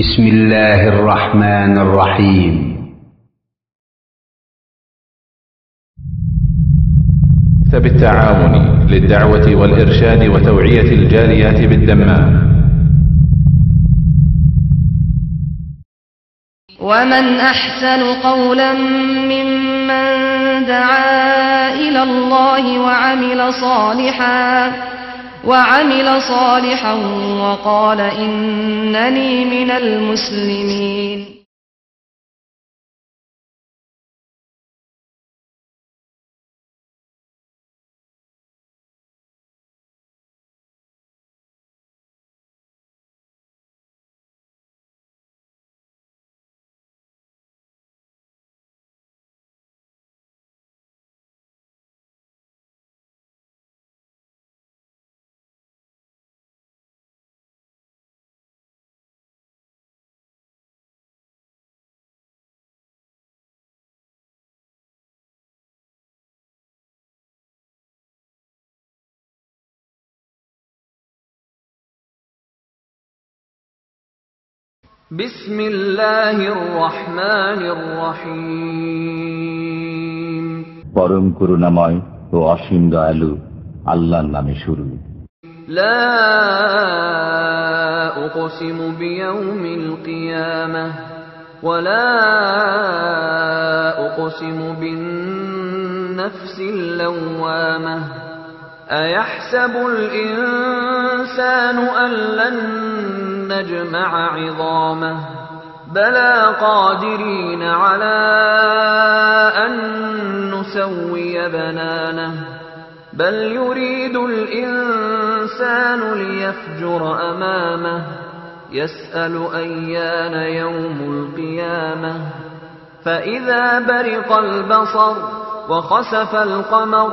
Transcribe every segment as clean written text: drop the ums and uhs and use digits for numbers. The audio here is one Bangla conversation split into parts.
بسم الله الرحمن الرحيم. بالتعاون للدعوة والإرشاد وتوعية الجاليات بالدمام. ومن أحسن قولا ممن دعا إلى الله وعمل صالحا وقال إنني من المسلمين. بسم الله الرحمن الرحيم. পরম করুণাময় ও অসীম দয়ালু আল্লাহর নামে শুরু। لا أقسم بيوم القيامة ولا أقسم بالنفس اللوامة أيحسب الإنسان أن لن نجمع عظامه بلى قادرين على أن نسوي بنانه بل يريد الإنسان ليفجر أمامه يسأل أيان يوم القيامة فإذا برق البصر وخسف القمر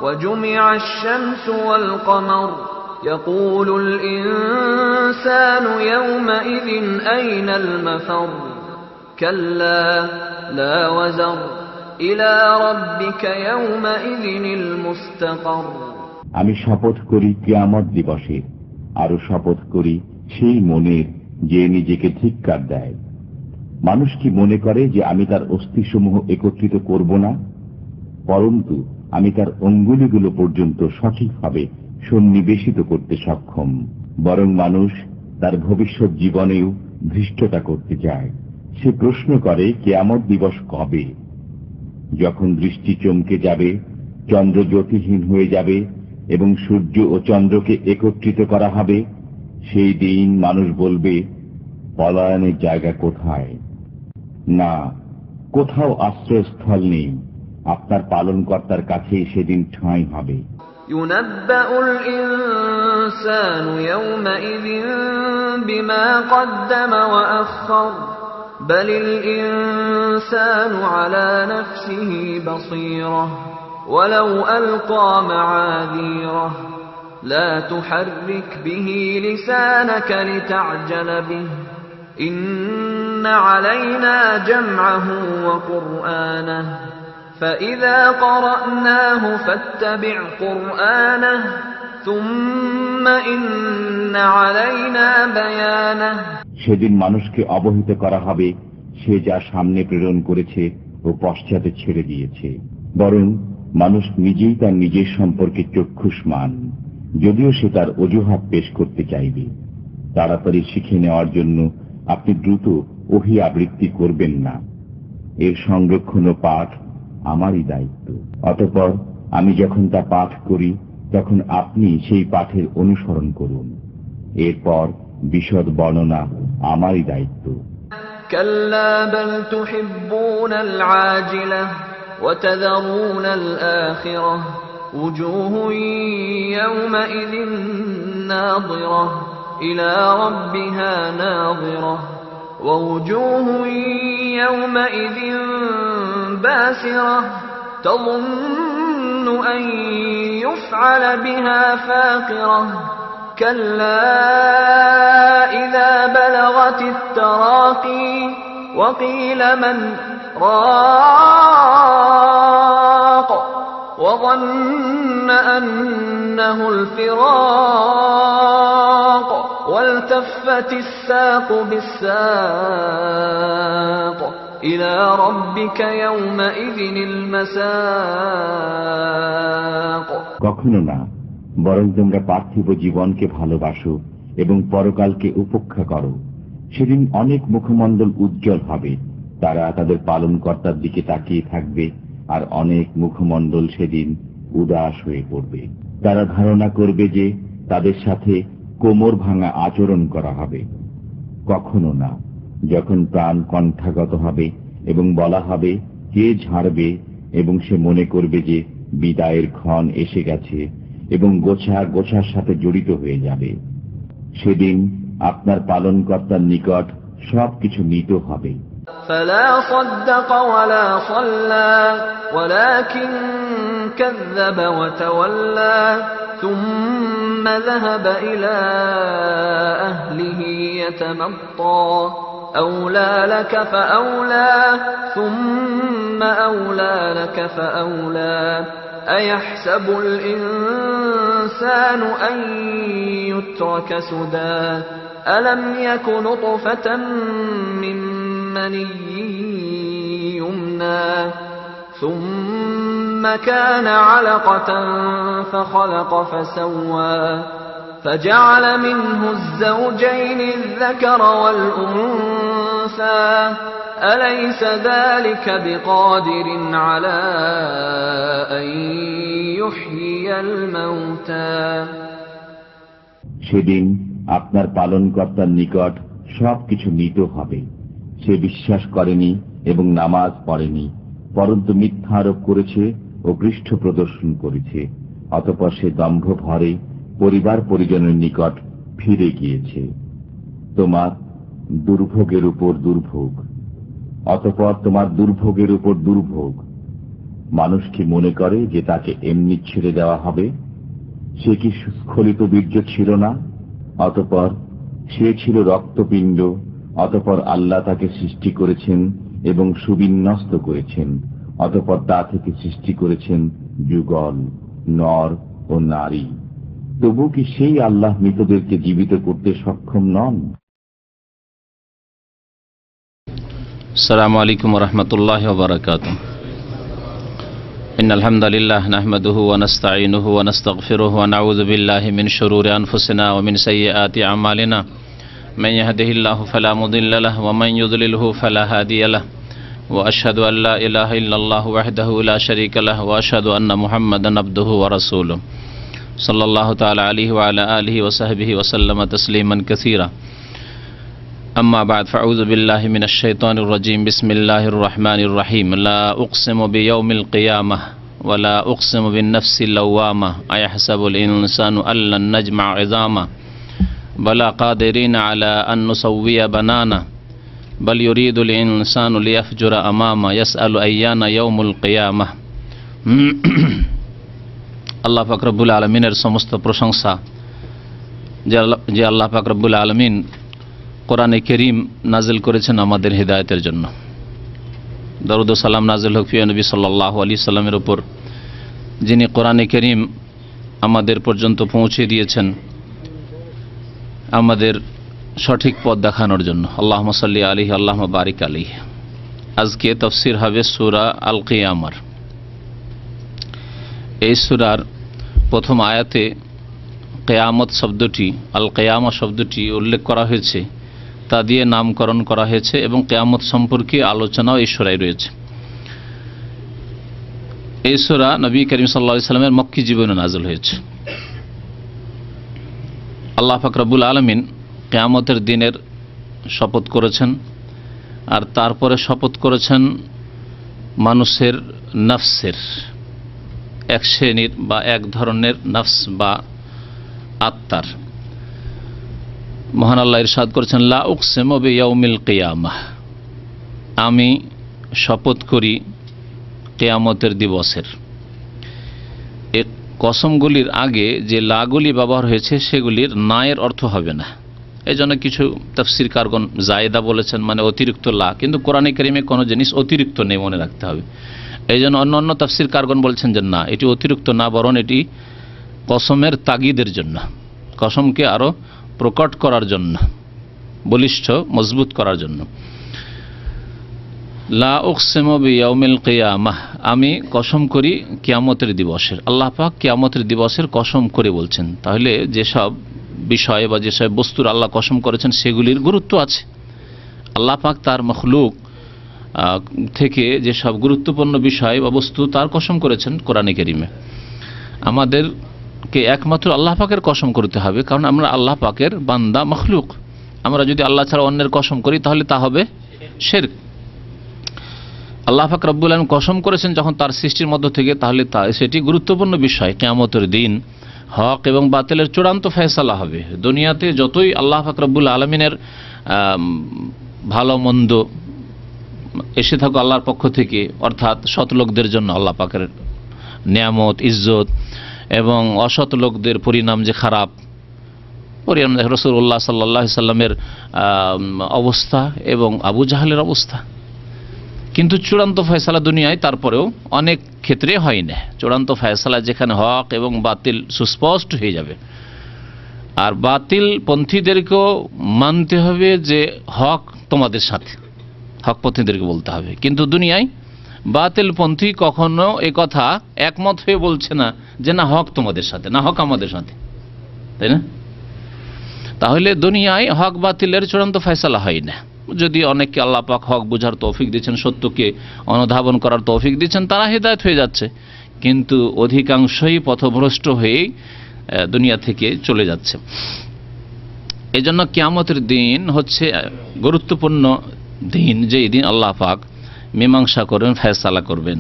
وجمع الشمس والقمر يقول الإنسان يومئذ أين المفر كلا لا وزر إلى ربك يومئذ المستقر. আমি শপথ করি কিয়ামত দিবসের, আরো শপথ করি সেই মনের যে নিজেকে ধিক্কার দেয়। মানুষ কি মনে করে যে আমি তার অস্থিসমূহ একত্রিত করব না, পরন্তু আমি তার অঙ্গুলিগুলো পর্যন্ত সঠিকভাবে সন্নিবেশিত করতে সক্ষম। বরং মানুষ তার ভবিষ্যৎ জীবনেও ধৃষ্টতা করতে চায়। সে প্রশ্ন করে কিয়ামত দিবস কবে? যখন দৃষ্টি চমকে যাবে, চন্দ্র জ্যোতিহীন হয়ে যাবে এবং সূর্য ও চন্দ্রকে একত্রিত করা হবে, সেই দিন মানুষ বলবে, পলায়নের জায়গা কোথায়? না, কোথাও আশ্রয়স্থল নেই। আপনার পালনকর্তার কাছে সেদিন ঠাঁই হবে। يُنَبَّأُ الْإِنسَانُ يَوْمَئِذٍ بِمَا قَدَّمَ وَأَخَّرَ بَلِ الْإِنسَانُ عَلَى نَفْسِهِ بَصِيرَةٌ وَلَوْ أَلْقَى مَعَاذِيرَهُ لَا تُحَرِّكْ بِهِ لِسَانَكَ لِتَعْجَلَ بِهِ إِنَّ عَلَيْنَا جَمْعَهُ وَقُرْآنَهُ فَإِذَا قَرَأْنَاهُ فَاتَّبِعْ قُرْآنَهُ ثُمَّ إِنَّ عَلَيْنَا بَيَانَهُ. সেদিন মানুষকে অবহিত করা হবে সে যা সামনে প্রেরণ করেছে ও পশ্চাতে ছেড়ে দিয়েছে। বরং মানুষ নিজেই তার নিজের সম্পর্কে চক্ষুষ্মান, যদিও সে তার অজুহাত পেশ করতে চাইবে। তাড়াতাড়ি শিখে নেওয়ার জন্য আপনি দ্রুত ওহী আবৃত্তি করবেন না। এর সংরক্ষণ ও পাঠ আমারই দায়িত্ব। অতঃপর আমি যখন তা পাঠ করি তখন আপনি সেই পাঠের অনুসরণ করুন। এরপর বিশদ বর্ণনা আমারই দায়িত্ব। كلا بل تحبون العاجلة وتذرون الآخرة وجوه يومئذ ناظرة إلى ربها ناظرة ووجوه يومئذ باسرة تظن أن يفعل بها فاقرة كلا إذا بلغت التراقي وقيل من راق وظن أنه الفراق والتفت الساق بالساق إلى ربك يومئذ المساق কখনো না, বরং তোমরা পার্থিব জীবনকে ভালোবাসো এবং পরকালকে উপেক্ষা করো। সেদিন অনেক মুখমণ্ডল উজ্জ্বল হবে, তারা তাদের পালনকর্তার দিকে তাকিয়ে থাকবে, আর অনেক মুখমণ্ডল সেদিন উদাস হয়ে পড়বে। তারা ধারণা করবে যে তাদের সাথে কোমর ভাঙা আচরণ করা হবে। কখনো না, যখন প্রাণ কণ্ঠাগত হবে এবং বলা হবে কে ঝাড়বে, এবং সে মনে করবে যে বিদায়ের ক্ষণ এসে গেছে এবং গোছার সাথে জড়িত হয়ে যাবে। সেদিন আপনার পালনকর্তার নিকট সবকিছু নিত হবে। فلا صدق ولا صلى ولكن كذب وتولى ثم ذهب إلى أهله يتمطى أولى لك فأولى ثم أولى لك فأولى أيحسب الإنسان أن يترك سدى ألم يك نطفة من مني يمنى ثم كان علقة فخلق فسوى فجعل منه الزوجين الذكر والأنثى أليس ذلك بقادر على أن يحيي الموتى সেদিন আপনার পালনকর্তার নিকট সবকিছু নিত হবে। সে বিশ্বাস করেনি এবং নামাজ পড়েনি, পরন্তু মিথ্যা আরোপ করেছে ও পৃষ্ঠ প্রদর্শন করেছে। অতঃপর সে দম্ভ ভরে পরিবার পরিজনের নিকট ফিরে গিয়েছে। তোমার দুর্ভোগের উপর দুর্ভোগ, অতঃপর তোমার দুর্ভোগের উপর দুর্ভোগ। মানুষ কি মনে করে যে তাকে এমনি ছেড়ে দেওয়া হবে? সে কি স্খলিত বীর্য ছিল না? অতঃপর সে ছিল রক্তপিণ্ড। অতঃপর আল্লাহ তাকে সৃষ্টি করেছেন এবং সুবিন্যস্ত করেছেন। অতঃপর তা থেকে সৃষ্টি করেছেন যুগল, নর ও নারী। তবু কি সেই আল্লাহ মৃতদেরকে জীবিত করতে সক্ষম নন? আসসালামু আলাইকুম ওয়া রাহমাতুল্লাহি ওয়া বারাকাতুহু। ইন্নাল হামদালিল্লাহ নাহমাদুহু ওয়া নাস্তাঈনুহু ওয়া নাস্তাগফিরুহু ওয়া নাউযু বিল্লাহি মিন শুরুরি আনফুসিনা ওয়া মিন সাইয়্যাতি আমালিনা। মান ইয়াহদিহিল্লাহু ফালা মুদিল্লা লাহু ওয়া মান ইউদ্লিলহু ফালা হাদিয়া লাহু। ওয়া আশহাদু আল লা ইলাহা ইল্লাল্লাহু ওয়াহদাহু লা শারীকা লাহু ওয়া আশহাদু আন্না মুহাম্মাদান আবদুহু ওয়া রাসূলুহু সাল্লাল্লাহু তাআলা আলাইহি ওয়া আলা আলিহি ওয়া সাহবিহি ওয়া সাল্লামা তাসলিমান কাসীরা। أما بعد فأعوذ بالله من الشيطان الرجيم بسم الله الرحمن الرحيم لا أقسم بيوم القيامة ولا أقسم بالنفس اللوامة أيحسب الإنسان أن لن نجمع عظامه بلى قادرين على أن نسوي بنانه بل يريد الإنسان ليفجر أمامه يسأل أيان يوم القيامة আল্লাহ পাক রব্বুল আলামিনের সমস্ত প্রশংসা যে আল্লাহ পাক রব্বুল আলামিন কোরআনে কারীম নাজিল করেছেন আমাদের হিদায়াতের জন্য। দরুদ ও সালাম নাজিল হোক প্রিয় নবী সাল্লাল্লাহু আলাইহি সাল্লামের উপর, যিনি কোরআনে কারীম আমাদের পর্যন্ত পৌঁছে দিয়েছেন আমাদের সঠিক পথ দেখানোর জন্য। আল্লাহুম্মা সাল্লি আলাইহি আল্লাহুম্মা বারিক আলাইহি। আজকে তাফসীর হবে সূরা আল কিয়ামার। এই সূরার প্রথম আয়াতে কিয়ামত শব্দটি, আল কিয়ামা শব্দটি উল্লেখ করা হয়েছে, তা দিয়ে নামকরণ করা হয়েছে এবং কিয়ামত সম্পর্কে আলোচনাও এই সূরায় রয়েছে। এই সূরা নবী করিম সাল্লাল্লাহু আলাইহি সাল্লামের মক্কি জীবনে নাযিল হয়েছে। আল্লাহ পাক রব্বুল আলামিন কিয়ামতের দিনের শপথ করেছেন, আর তারপরে শপথ করেছেন মানুষের নফসের, এক শ্রেণীর বা এক ধরনের নফস বা আত্মার। মহান আল্লাহ ইরশাদ করেছেন লা উকসিমু বিয়াউমিল কিয়ামাহ, আমি শপথ করি কিয়ামতের দিবসের। এই কসমগুলির আগে যে লাগুলি ব্যবহার হয়েছে সেগুলির নায়ের অর্থ হবে না। এই জন্য কিছু তাফসীরকারগণ জায়েদা বলেছেন, মানে অতিরিক্ত লা, কিন্তু কোরআনে কারীমে কোনো জিনিস অতিরিক্ত নেই, মনে রাখতে হবে। এই জন্য অন্য অন্য তাফসীরকারগণ বলছেন যে না, এটি অতিরিক্ত না, বরং এটি কসমের তাগিদের জন্য, কসমকে আরও প্রকট করার জন্য, বলিষ্ঠ মজবুত করার জন্য। লা উকসিমু বিয়াউমিল কিয়ামাহ, আমি কসম করি কিয়ামতের দিবসের। আল্লাহ পাক কিয়ামতের দিবসের কসম করে বলছেন, তাহলে যেসব বিষয় বা যেসব বস্তুর আল্লাহ কসম করেছেন সেগুলির গুরুত্ব আছে। আল্লাহ পাক তার মখলুক থেকে যেসব গুরুত্বপূর্ণ বিষয় বা বস্তু তার কসম করেছেন কোরআনে কারীমে, আমাদেরকে একমাত্র আল্লাহ পাকের কসম করতে হবে, কারণ আমরা আল্লাহ পাকের বান্দা মখলুক। আমরা যদি আল্লাহ ছাড়া অন্যের কসম করি তাহলে তা হবে শিরক। আল্লাহ পাক রব্বুল আলামিন কসম করেছেন যখন তার সৃষ্টির মধ্য থেকে, তাহলে সেটি গুরুত্বপূর্ণ বিষয়। কিয়ামতের দিন হক এবং বাতিলের চূড়ান্ত ফয়সালা হবে। দুনিয়াতে যতই আল্লাহ পাক রব্বুল আলামিনের ভালো মন্দ এসে থাকুক আল্লাহর পক্ষ থেকে, অর্থাৎ সৎ লোকদের জন্য আল্লাহ পাকের নিয়ামত, ইজ্জত, এবং অসৎ লোকদের পরিণাম যে খারাপ, পরিণাম রাসূলুল্লাহ সাল্লাল্লাহু আলাইহি সাল্লামের অবস্থা এবং আবু জাহেলের অবস্থা। কিন্তু চূড়ান্ত ফয়সালা দুনিয়ায় তারপরেও অনেক ক্ষেত্রে হয় না। চূড়ান্ত ফয়সালা যেখানে হক এবং বাতিল সুস্পষ্ট হয়ে যাবে, আর বাতিল পন্থীদেরকেও মানতে হবে যে হক তোমাদের সাথে, হক পন্থীদেরকে বলতে হবে। কিন্তু দুনিয়ায় বাতিল পন্থী কখনো এ কথা একমত হয়ে বলছে না যে না হক তোমাদের সাথে, না হক আমাদের সাথে, তাই না? তাহলে দুনিয়ায় হক বাতিলের চূড়ান্ত ফয়সালা হয় না। যদি অনেককে আল্লাহ পাক হক বোঝার তৌফিক দিচ্ছেন, সত্যকে অনুধাবন করার তৌফিক দিচ্ছেন, তারা হেদায়েত হয়ে যাচ্ছে, কিন্তু অধিকাংশই পথভ্রষ্ট হয়ে দুনিয়া থেকে চলে যাচ্ছে। এই জন্য কিয়ামতের দিন হচ্ছে গুরুত্বপূর্ণ দিন, যেই দিন আল্লাহ পাক মীমাংসা করবেন, ফয়সালা করবেন।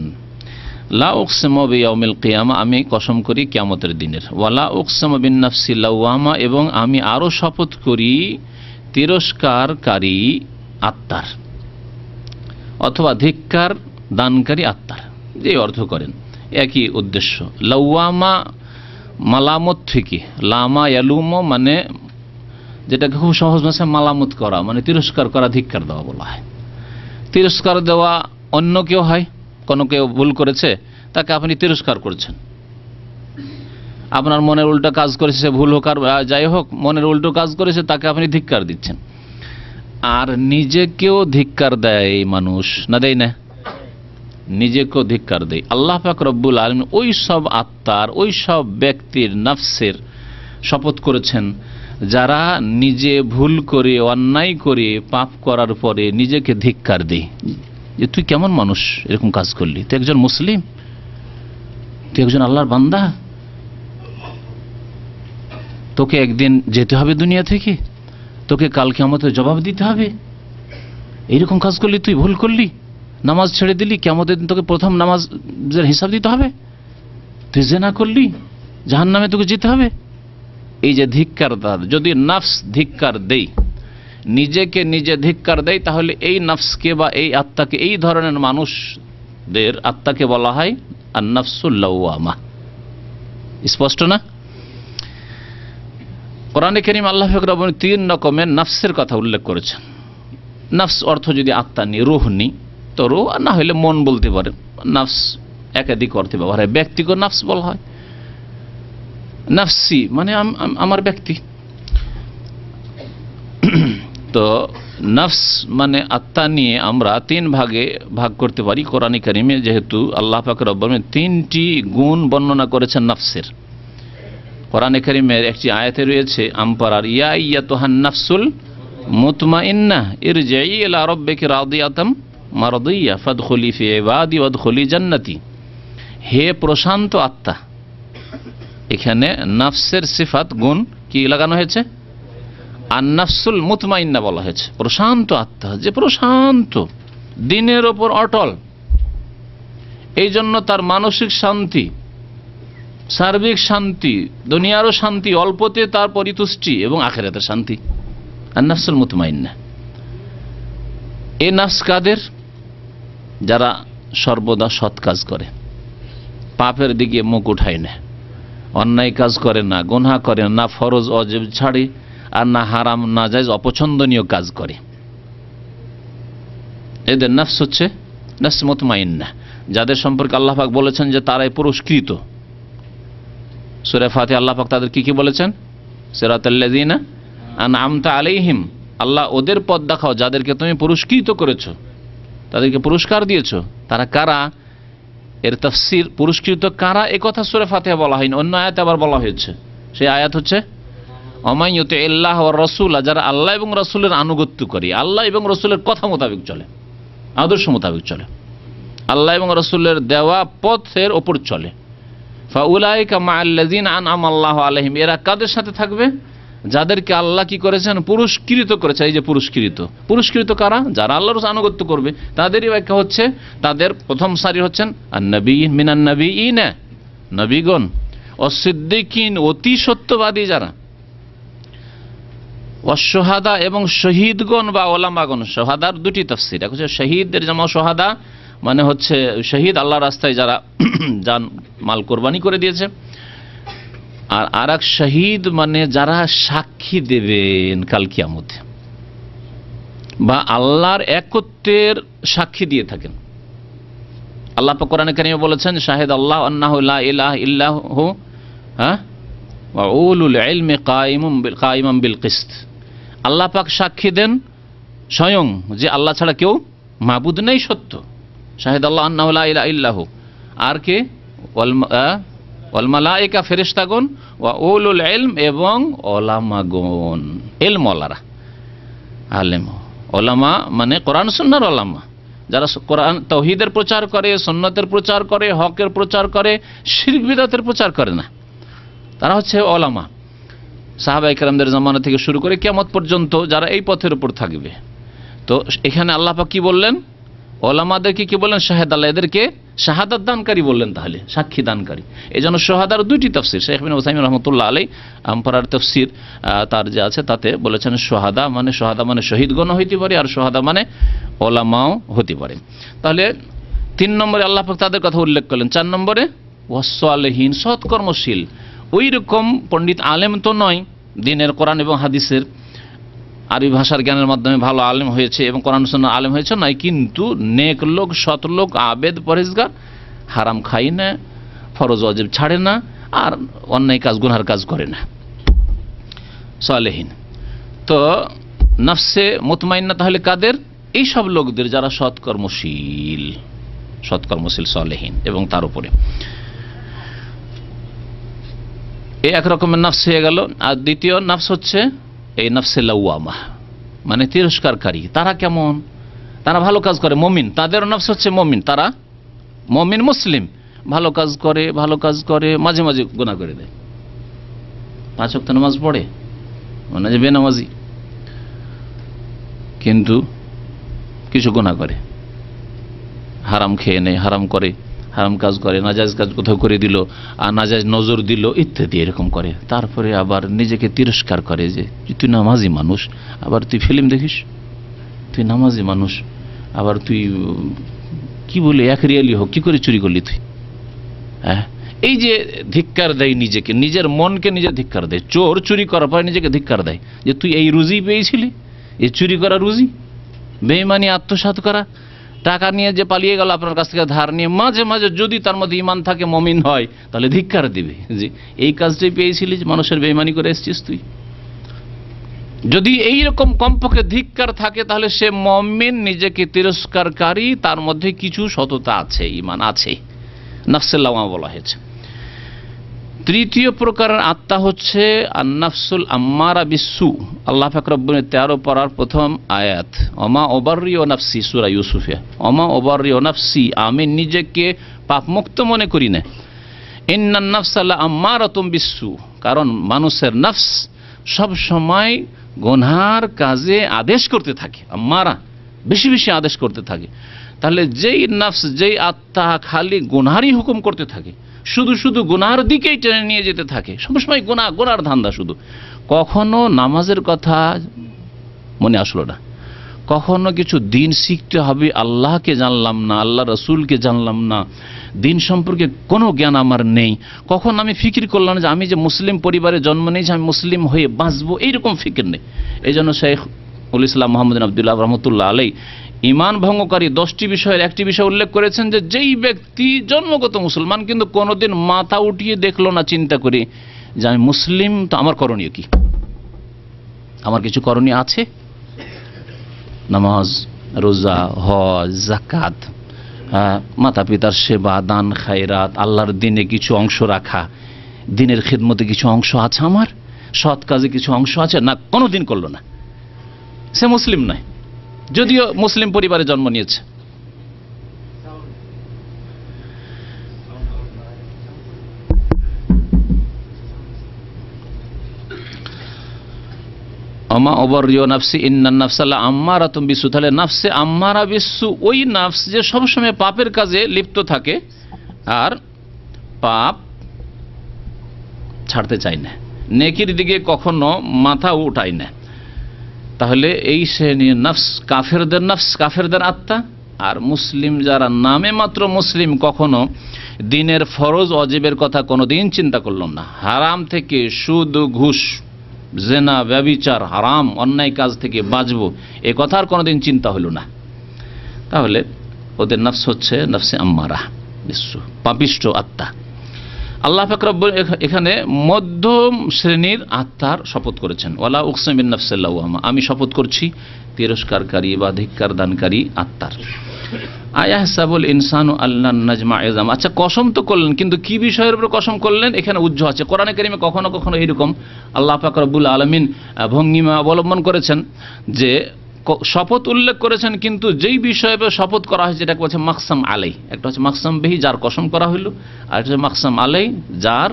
লা উকসিমু বিয়াউমিল কিয়ামা, আমি কসম করি কিয়ামতের দিনের। ওয়ালা উকসিমু বিন নাফসিল লাওয়ামা, এবং আমি আরও শপথ করি তিরস্কারকারী আত্মার, অথবা ধিক্কার দানকারী আত্মার, যে অর্থ করেন একই উদ্দেশ্য। লাওয়ামা মালামত থেকে, লামা ইয়ালুমো মানে যেটাকে খুব সহজ ভাষায় মালামত করা, মানে তিরস্কার করা, ধিক্কার দেওয়া বলা হয়। তিরস্কার দেওয়া অন্য কেউ হয়, কোনো কেউ ভুল করেছে তাকে আপনি তিরস্কার করছেন, আপনার মনের উল্টো কাজ করেছে, সে ভুল হোক আর যাই হোক, মনের উল্টো কাজ করেছে তাকে আপনি ধিক্কার দিচ্ছেন। আর নিজেকেও ধিক্কার দেয় মানুষ, না দেয় না? নিজেকেও ধিক্কার দেয়। আল্লাহ পাক রব্বুল আলামিন ওই সব আত্মার, ওই সব ব্যক্তির নফসের শপথ করেছেন যারা নিজে ভুল করে, অন্যায় করে, পাপ করার পরে নিজেকে ধিক্কার দেয় যে তুই কেমন মানুষ, এরকম কাজ করলি, তুই একজন মুসলিম, তুই একজন আল্লাহর বান্দা, তোকে একদিন যেতে হবে দুনিয়া থেকে, তোকে কাল কিয়ামতে জবাব দিতে হবে, এইরকম কাজ করলি, তুই ভুল করলি, নামাজ ছেড়ে দিলি, কিয়ামতের দিন তোকে প্রথম নামাজের হিসাব দিতে হবে, তুই জিনা করলি, জাহান্নামে তোকে যেতে হবে। এই যে ধিক্কার, যদি নফস ধিক্কার দেই, নিজেকে নিজে ধিক্কার দেয়, তাহলে এই নফসকে বা এই আত্মাকে, এই ধরনের মানুষদের আত্মাকে বলা হয় আর নফসুল লাওয়ামা। স্পষ্ট না? কোরআনে কারীম আল্লাহ পাক রব্বুল আলামিন 3 রকমের নফসের কথা উল্লেখ করেছেন। নফস অর্থ যদি আত্মা নি, রূহ নি, তো রূহ না হলে মন বলতে পারে। নফস একাধিক অর্থে ব্যবহার হয়। ব্যক্তিগত নফস বলা হয়, নফসি মানে আমার ব্যক্তি। তো নফস মানে আত্মা নিয়ে আমরা 3 ভাগে ভাগ করতে পারি কোরআনে কারীমে, যেহেতু আল্লাহ পাক রব্বুল আলামিন 3টি গুণ বর্ণনা করেছেন নফসের। কোরআনে কারীমের একটি আয়াতে রয়েছে আমপারার, ইয়া আইয়াতুহান নাফসুল মুতমাইন্নাহ ইরজিই ইলা রাব্বিকি রাদিয়াতাম মারদিয়া ফাদখুলি ফি ইবাদি ওয়াদখুলি জান্নাতি। হে প্রশান্ত আত্মা, এখানে নফসের সিফাত গুণ কি লাগানো হয়েছে? আর নাফসুল মুতমাইন্না বলা হয়েছে, প্রশান্ত আত্মা, যে প্রশান্ত, দিনের ওপর অটল। এই জন্য তার মানসিক শান্তি, সার্বিক শান্তি, দুনিয়ারও শান্তি, অল্পতে তার পরিতুষ্টি এবং আখিরাতের শান্তি। আর নাফসুল মুতমাইন্না, এই নফস কাদের? যারা সর্বদা সৎ কাজ করে, পাপের দিকে মুখ উঠায় না, অন্যায় কাজ করে না, গুনাহ করে না, ফরজ অজেব ছাড়ে, আর না হারাম নাজায়েজ অপছন্দনীয় কাজ করে। এদের নফস হচ্ছে নফস মুতমাইন্না, যাদের সম্পর্কে আল্লাহ পাক বলেছেন যে তারাই পুরস্কৃত। সূরা ফাতিহা আল্লাহ পাক তাদের কি কি বলেছেন? সিরাতাল্লাযিনা আনআমতা আলাইহিম, আল্লাহ ওদের পথ দেখাও যাদেরকে তুমি পুরস্কৃত করেছো, তাদেরকে পুরস্কার দিয়েছো। তারা কারা? এর তাফসীর পুরস্কৃত কারা এ কথা সূরা ফাতিহা বলা হয়নি, অন্য আয়াতে আবার বলা হয়েছে। সেই আয়াত হচ্ছে ওমান ইউতিল্লাহ ওয়ার রাসূল, যারা আল্লাহ এবং রাসূলের আনুগত্য করে, আল্লাহ এবং রাসূলের কথা মোতাবেক চলে, আদর্শ মোতাবেক চলে, আল্লাহ এবং রাসূলের দেওয়া পথের ওপর চলে। ফাউলাইকা মাআল্লাযিনা আনআমা আল্লাহু আলাইহিম, এরা কাদের সাথে থাকবে? যাদেরকে আল্লাহ কি করেছেন? পুরস্কৃত করেছে। এই যে পুরস্কৃত কারা? যারা আল্লাহর আনুগত্য করবে। তাদেরই ব্যাখ্যা হচ্ছে, তাদের প্রথম সারি হচ্ছেন আন-নবিয়্যিন মিনান নবিয়্যিন, নবীগণ, ওয়াস-সিদ্দীকিন, অতি সত্যবাদী যারা, ওয়াস-শুহাদা, এবং শহীদগণ বা ওলামাগণ। শুহাদার দুটি তাফসীর, এক হচ্ছে শহীদের জামা শুহাদা, মানে হচ্ছে শহীদ আল্লাহর রাস্তায় যারা জান মাল কোরবানি করে দিয়েছে, আর আরেক শহীদ মানে যারা সাক্ষী দেবেন কাল কিয়ামতে বা আল্লাহর একত্বের সাক্ষী দিয়ে থাকেন। আল্লাহ পাক কোরআনে কারিমে বলেছেন, শাহিদ আল্লাহ আন্নাহু লা ইলাহা ইল্লাহু ওয়া উলুল ইলমি কাইমান বিল কিসত। আল্লাহ পাক সাক্ষী দেন স্বয়ং যে আল্লাহ ছাড়া কেউ মাবুদ নেই সত্য। শাহিদ আল্লাহ আন্নাহু লা ইলাহা ইল্লাহু, আর কে? ওয়াল মালায়েকা, ফেরেশতাগণ, ওয়া উলুল ইলম, এবং ওলামাগণ, ইলম ওয়ালারা, আলেম। ওলামা মানে কোরআন সুন্নাহর ওলামা, যারা কোরআন তাওহীদের প্রচার করে, সুন্নাতের প্রচার করে, হকের প্রচার করে, শিরক বিদআতের প্রচার করে না, তারা হচ্ছে ওলামা। সাহাবায়ে কেরামদের জামানা থেকে শুরু করে কিয়ামত পর্যন্ত যারা এই পথের উপর থাকবে। তো এখানে আল্লাহ পাক কি বললেন? ওলামাদেরকে কি বললেন? শাহেদ আল্লাহ, এদেরকে শাহাদাত দানকারী বললেন, তাহলে সাক্ষী দানকারী। এই জন্য শাহাদার দুইটি তাফসীর, শেখ বিন উসাইমিন রাহমাতুল্লাহ আলাইহি আমপারার তাফসীর তার যে আছে তাতে বলেছেন শাহাদা মানে শহীদগণ হইতে পারে, আর শাহাদা মানে ওলামাও হতে পারে। তাহলে 3 নম্বরে আল্লাহ পাক তাদের কথা উল্লেখ করলেন। 4 নম্বরে ওয়াস-সালিহিন, সৎকর্মশীল। ওই রকম পণ্ডিত আলেম তো নয়, দ্বীনের কোরআন এবং হাদিসের আরবি ভাষার জ্ঞানের মাধ্যমে ভালো আলেম হয়েছে এবং কোরআন সুন্নাহর আলেম হয়েছে নয়, কিন্তু নেক লোক, সৎ লোক, আবেদ, পরহেজগার, হারাম খায় না, ফরজ ওয়াজিব ছাড়ে না, আর অন্যায় কাজ গুনার কাজ করে না, সালেহীন। তো নফসে মুতমাইন্না তাহলে কাদের? এই সব লোকদের যারা সৎকর্মশীল সালেহীন। এবং তার উপরে এই এক রকমের নফস হয়ে গেল। আর দ্বিতীয় নফস হচ্ছে এই নফসে লাওয়ামা, মানে তিরস্কারকারী। তারা কেমন? তারা ভালো কাজ করে, মুমিন। তাদের নফস হচ্ছে মুমিন, তারা মুমিন মুসলিম, ভালো কাজ করে, মাঝে মাঝে গুনাহ করে দেয়। 5 ওয়াক্ত নামাজ পড়ে, মানে যে বেনামাজি, কিন্তু কিছু গুনাহ করে, হারাম খেয়ে নেয়, হারাম করে, হারাম কাজ করে, নাজায়েজ কাজ কোথাও করে দিল, আর নাজায়েজ নজর দিল ইত্যাদি, এরকম করে। তারপরে আবার নিজেকে তিরস্কার করে যে তুই নামাজি মানুষ, আবার তুই ফিল্ম দেখিস, তুই নামাজি মানুষ, আবার তুই কি বলে এক রিয়ালি হোক, কি করে চুরি করলি তুই? হ্যাঁ, এই যে ধিক্কার দেয় নিজেকে, নিজের মনকে নিজে ধিক্কার দেয়। চোর চুরি করার পরে নিজেকে ধিক্কার দেয় যে তুই এই রুজি পেয়েছিলি, এই চুরি করা রুজি, বেঈমানি, আত্মসাৎ করা, টাকা নিয়ে যে পালিয়ে গেল আপনার কাছ থেকে ধার নিয়ে, মাঝে মাঝে যদি তার মধ্যে ঈমান থাকে, মুমিন হয়, তাহলে ধিক্কার দিবে যে এই কাজটাই পেয়েছিলি, মানুষের বেঈমানি করে এসেছিস তুই। যদি এই রকম কমপক্ষে ধিক্কার থাকে, তাহলে সে মুমিন, নিজেকে তিরস্কারকারী, তার মধ্যে কিছু সততা আছে, ঈমান আছে, নফসে লাওয়ামা বলা হয়েছে। তৃতীয় প্রকারের আত্মা হচ্ছে আন-নাফসুল আম্মারা বিসসু। আল্লাহ পাক রব্বুল 13 পারার প্রথম আয়াত, ওমা উবাররিউ নাফসি, সূরা ইউসুফে, ওমা উবাররিউ নাফসি, আমি নিজেকে পাপমুক্ত মনে করি না। ইন্নান নাফসা লাআম্মারাতুম বিসসু, কারণ মানুষের নফস সব সময় গুনার কাজে আদেশ করতে থাকে, আম্মারা বেশি বেশি আদেশ করতে থাকে। তাহলে যেই নফস, যেই আত্মা খালি গুনারই হুকুম করতে থাকে, শুধু শুধু গুনার দিকেই টেনে নিয়ে যেতে থাকে, সবসময় গুনার ধান্দা শুধু, কখনো নামাজের কথা মনে আসলো না, কখনো কিছু দিন শিখতে হবে, আল্লাহকে জানলাম না, আল্লাহ রসুলকে জানলাম না, দিন সম্পর্কে কোনো জ্ঞান আমার নেই, কখন আমি ফিকির করলাম যে আমি যে মুসলিম পরিবারে জন্ম নিয়েছি, আমি মুসলিম হয়ে বাঁচবো, এইরকম ফিকির নেই। এই জন্য শেখুল ইসলাম মুহাম্মদ বিন আব্দুল্লাহ রহমতুল্লাহ আলাইহি ঈমান ভঙ্গকারী 10টি বিষয়ের একটি বিষয় উল্লেখ করেছেন যে যেই ব্যক্তি জন্মগত মুসলমান কিন্তু কোনোদিন মাথা উঠিয়ে দেখলো না, চিন্তা করে যে আমি মুসলিম, তো আমার করণীয় কি, আমার কিছু করণীয় আছে? নামাজ, রোজা, হজ, যাকাত, মাতা পিতার সেবা, দান, খায়রাত, আল্লাহর দিনে কিছু অংশ রাখা, দিনের খিদমতে কিছু অংশ আছে আমার, সৎ কাজে কিছু অংশ আছে? না, কোনোদিন করলো না। সে মুসলিম নয়, যদিও মুসলিম পরিবারে জন্ম নিয়েছে। আমা অবরিয় নাফসি ইন্নান নাফসাল্লাহ আম্মারাতুম বিসু। তাহলে নাফসে আম্মারা বিসু ওই নাফস যে সবসময় পাপের কাজে লিপ্ত থাকে আর পাপ ছাড়তে চায় না, নেকির দিকে কখনো মাথা উঠায় না। তাহলে এই শ্রেণীর নফস কাফেরদের আত্মা। আর মুসলিম যারা নামে মাত্র মুসলিম, কখনো দিনের ফরজ অজিবের কথা কোনোদিন চিন্তা করলাম না, হারাম থেকে, সুদ, ঘুষ, জেনা, ব্যভিচার, হারাম অন্যায় কাজ থেকে বাঁচবো এ কথা আর কোনোদিন চিন্তা হলো না। তাহলে ওদের নফস হচ্ছে নফসে আম্মারা বিসু, পাপিষ্ঠ আত্মা। আল্লাহ পাক রব্বুল এখানে মধ্যম শ্রেণীর আত্মার শপথ করেছেন, ওয়ালা উকসিমু বিন-নাফসিল লাওয়ামা, আমি শপথ করছি তিরস্কারকারী বা ধিক্কার দানকারী আত্মার। আয়াহসাবুল ইনসানু আল্লান নাজমা ইযাম। আচ্ছা, কসম তো করলেন, কিন্তু কি বিষয়ের উপর কসম করলেন এখানে উজ্জ্ব আছে। কোরআনে কারীমে কখনো কখনো এইরকম আল্লাহ পাক রব্বুল আলামিন ভঙ্গিমা অবলম্বন করেছেন যে শপথ উল্লেখ করেছেন, কিন্তু যেই বিষয়ে শপথ করা হয়েছে এটাকে বলছে মাকসাম আলাই। একটা হচ্ছে মাকসাম বিহি, যার কসম করা হইল, আর একটা হচ্ছে মাকসাম আলাই, যার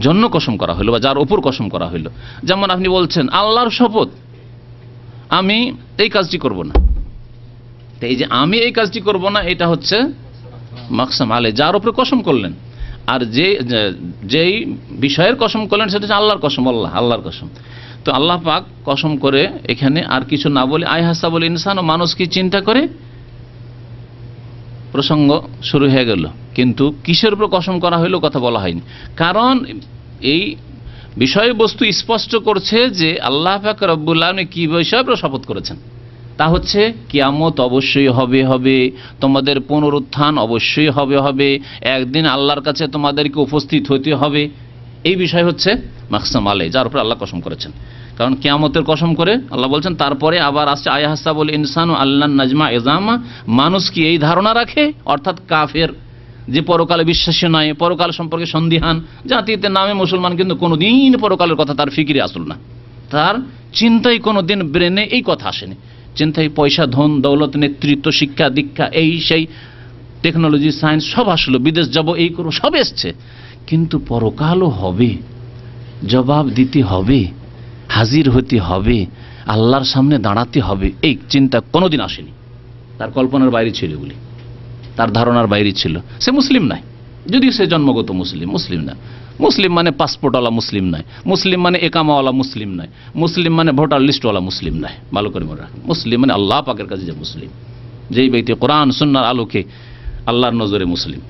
জন্য কসম করা হইল বা যার উপর কসম করা হইল। যেমন আপনি বলছেন আল্লাহর শপথ আমি এই কাজটি করব না, এই যে আমি এই কাজটি করব না এটা হচ্ছে মাকসাম আলাই, যার উপরে কসম করলেন। আর যেই বিষয়ের কসম করলেন সেটা হচ্ছে আল্লাহর কসম, আল্লাহর কসম। তো আল্লাহ পাক কসম করে এখানে আর কিছু না বলে আয়াহসাবুল ইনসান, ও মানুষ কি চিন্তা করে, প্রসঙ্গ শুরু হয়ে গেল। কিন্তু কিসের উপর কসম করা হইল কথা বলা হয়নি, কারণ এই বিষয়বস্তু স্পষ্ট করছে যে আল্লাহ পাক রব্বুল আলামিন কি বিষয়ের উপর শপথ করেছেন। তা হচ্ছে কিয়ামত অবশ্যই হবে, তোমাদের পুনরুত্থান অবশ্যই হবে, একদিন আল্লাহর কাছে তোমাদেরকে উপস্থিত হতে হবে। এই বিষয় হচ্ছে মাকসাম আলাই, যার উপর আল্লাহ কসম করেছেন। কারণ কিয়ামতের কসম করে আল্লাহ বলছেন, তারপরে আবার আসছে আয়াহসাবুল ইনসানু আল্লান নাজমা ইযামা, মানুষ কি এই ধারণা রাখে, অর্থাৎ কাফের যে পরকালে বিশ্বাসী নয়, পরকাল সম্পর্কে সন্দিহান জাতিতে নামে মুসলমান, কিন্তু কোনোদিন পরকালের কথা তার ফিকিরে আসল না, তার চিন্তায় কোনোদিন ব্রেনে এই কথা আসেনি। চিন্তায় পয়সা, ধন, দৌলত, নেতৃত্ব, শিক্ষা, দীক্ষা, এই সেই টেকনোলজি, সায়েন্স সব আসলো, বিদেশ যাব, এই করবো, সব এসছে, কিন্তু পরকালও হবে, জবাব দিতে হবে, হাজির হতে হবে, আল্লাহর সামনে দাঁড়াতে হবে, এই চিন্তা কোনোদিন আসেনি। তার কল্পনার বাইরে ছিল বলে, তার ধারণার বাইরে ছিল। সে মুসলিম নয়, যদিও সে জন্মগত মুসলিম না। মুসলিম মানে পাসপোর্টওয়ালা মুসলিম নয়, মুসলিম মানে একামাওয়ালা মুসলিম নয়, মুসলিম মানে ভোটার লিস্টওয়ালা মুসলিম নয়। ভালো করে মনে রাখেন, মুসলিম মানে আল্লাহ পাকের কাছে যে মুসলিম, যেই ব্যক্তি কোরআন সুন্নাহর আলোকে আল্লাহর নজরে মুসলিম।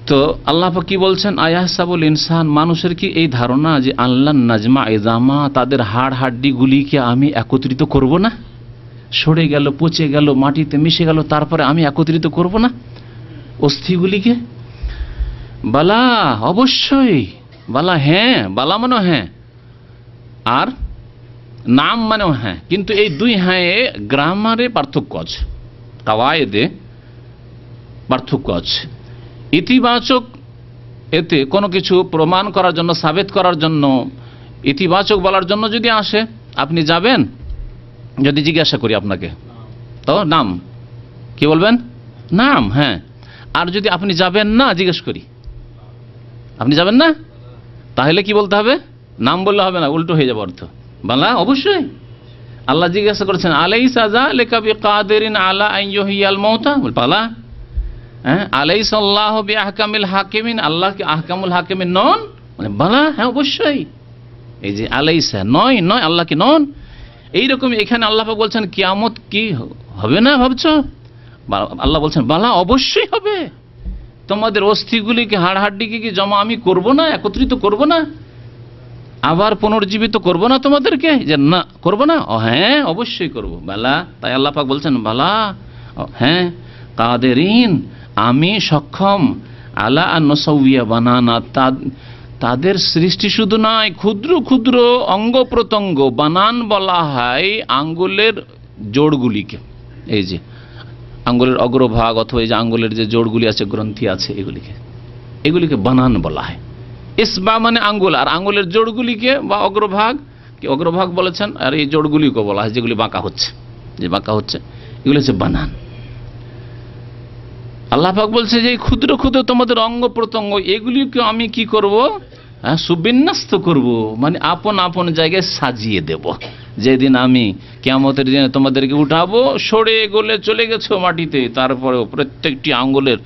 তো আল্লাহ পাক কি বলছেন, আয়াহসাবুল ইনসান, মানুষের কি এই ধারণা যে আল্লাহ নাজমা ইযামা, তাদের হাড় হাড্ডিগুলিকে আমি একত্রিত করব না, সরে গেল, পচে গেল, মাটিতে মিশে গেল, তারপরে আমি একত্রিত করব না অস্থিগুলিকে? বালা, অবশ্যই। বালা, হ্যাঁ, বালা মানে হ্যাঁ, আর নাম মানেও হ্যাঁ, কিন্তু এই দুই হ্যাঁ গ্রামারে পার্থক্য আছে, কাওয়ায়েদে পার্থক্য আছে। ইতিবাচক এতে কোনো কিছু প্রমাণ করার জন্য, সাবেত করার জন্য, ইতিবাচক বলার জন্য যদি আসে, আপনি যাবেন, যদি জিজ্ঞাসা করি আপনাকে, তো নাম কি বলবেন? নাম, হ্যাঁ। আর যদি আপনি যাবেন না, জিজ্ঞেস করি, আপনি যাবেন না, তাহলে কি বলতে হবে? নাম বললে হবে না, উল্টো হয়ে যাবে অর্থ। বালা, অবশ্যই। আল্লাহ জিজ্ঞাসা করেছেন, আলাইসা যালিকা বিকাদিরিন আলা আন ইউহিয়াল মাউতা, বালা, হ্যাঁ, আলাইসা আল্লাহু বিআহকামিল হাকিমিন, আল্লাহ কি আহকামুল হাকিমিন নন? মানে বালা, হ্যাঁ, অবশ্যই। এই যে আলাইসা, নয়, আল্লাহ কি নন? এইরকম এখানে আল্লাহ পাক বলছেন কিয়ামত কি হবে না ভাবছো? আল্লাহ বলছেন বালা, অবশ্যই হবে। তোমাদের অস্থিগুলিকে, হাড় হাড্ডিকে কি জমা আমি করব না, একত্রিত করব না, আবার পুনর্জীবিত করব না তোমাদেরকে? যে না, করব না? ও হ্যাঁ, অবশ্যই করব। বালা, তাই আল্লাহ পাক বলছেন বালা, হ্যাঁ, কাদেরিন, আমি সক্ষম, আলা আন নুসাউইয়া বানানা, তাদের সৃষ্টি শুধু নয়, ক্ষুদ্র ক্ষুদ্র অঙ্গ প্রত্যঙ্গ, বানান বলা হয় আঙ্গুলের জোড়গুলিকে, এই যে আঙ্গুলের অগ্রভাগ অথবা এই যে আঙ্গুলের যে জোড়গুলি আছে, গ্রন্থি আছে, এগুলিকে বানান বলা হয়। ইসবা মানে আঙ্গুল, আর আঙ্গুলের জোড়গুলিকে বা অগ্রভাগ বলেছেন, আর এই জোড়গুলিকে বলা হয় যেগুলি বাঁকা হচ্ছে, এগুলি হচ্ছে বানান। আল্লাহ পাক বলছে যে ক্ষুদ্র ক্ষুদ্র তোমাদের অঙ্গ প্রত্যঙ্গ এগুলিকে আমি কি করব, সুবিন্যস্ত করব, মানে আপন আপন জায়গায় সাজিয়ে দেব। যেদিন আমি কিয়ামতের দিনে তোমাদেরকে উঠাবো, সরে গলে চলে গেছো মাটিতে, তারপরেও প্রত্যেকটি আঙ্গুলের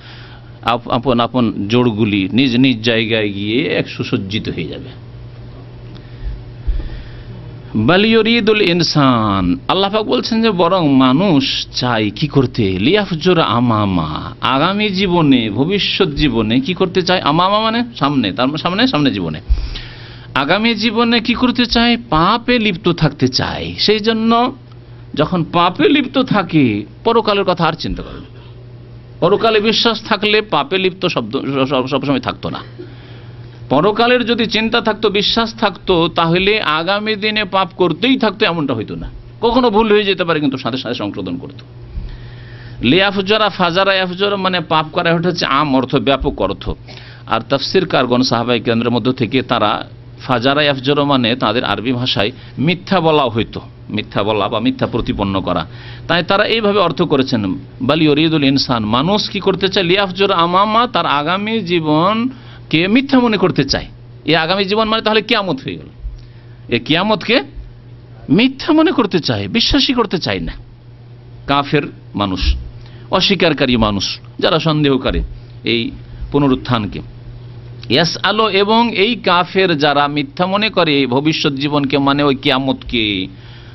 আপন আপন জোড়গুলি নিজ নিজ জায়গায় গিয়ে এক সুসজ্জিত হয়ে যাবে। বালিয়রিদুল ইনসান, আল্লাহ পাক বলছেন যে বরং মানুষ চাই কি করতে, লিয়াফজুর আমামা, আগামী জীবনে ভবিষ্যৎ জীবনে কি করতে চায়, আমামা মানে সামনে, তার সামনে জীবনে, আগামী জীবনে কি করতে চায়, পাপে লিপ্ত থাকতে চায়। সেই জন্য যখন পাপে লিপ্ত থাকে পরকালের কথা আর চিন্তা করে না। পরকালে বিশ্বাস থাকলে পাপে লিপ্ত সবসময় থাকতো না। পরকালের যদি চিন্তা থাকতো, বিশ্বাস থাকতো, তাহলে আগামী দিনে পাপ করতেই থাকতো, এমনটা হইতো না। কখনো ভুল হয়ে যেতে পারে, কিন্তু সাথে সাথে সংশোধন করতো। লিয়াফজরা ফাজারা ইয়াফজরা মানে পাপ করা হচ্ছে আম অর্থ, ব্যাপক অর্থ। আর তাফসির কারগণ সাহাবায়ে কেরামের মধ্য থেকে তারা ফাজারা ইয়াফজরা মানে তাদের আরবি ভাষায় মিথ্যা বলা হইতো, মিথ্যা বলা বা মিথ্যা প্রতিপন্ন করা, তাই তারা এইভাবে অর্থ করেছেন বাল ইউরিদুল ইনসান, মানুষ কি করতে চায়, লিয়াফজুর আমামা, তার আগামী জীবন কে মিথ্যা মনে করতে চায়। এই আগামী জীবন মানে তাহলে কিয়ামত হয়ে গেল, এই কিয়ামতকে মিথ্যা মনে করতে চায়, বিশ্বাসই করতে চায় না। কাফের মানুষ, অস্বীকারী মানুষ, যারা সন্দেহ করে এই পুনরুত্থানকে, ইয়াস আলো, এবং এই কাফের যারা মিথ্যা মনে করে ভবিষ্যৎ জীবনকে, মানে ওই কিয়ামতকে,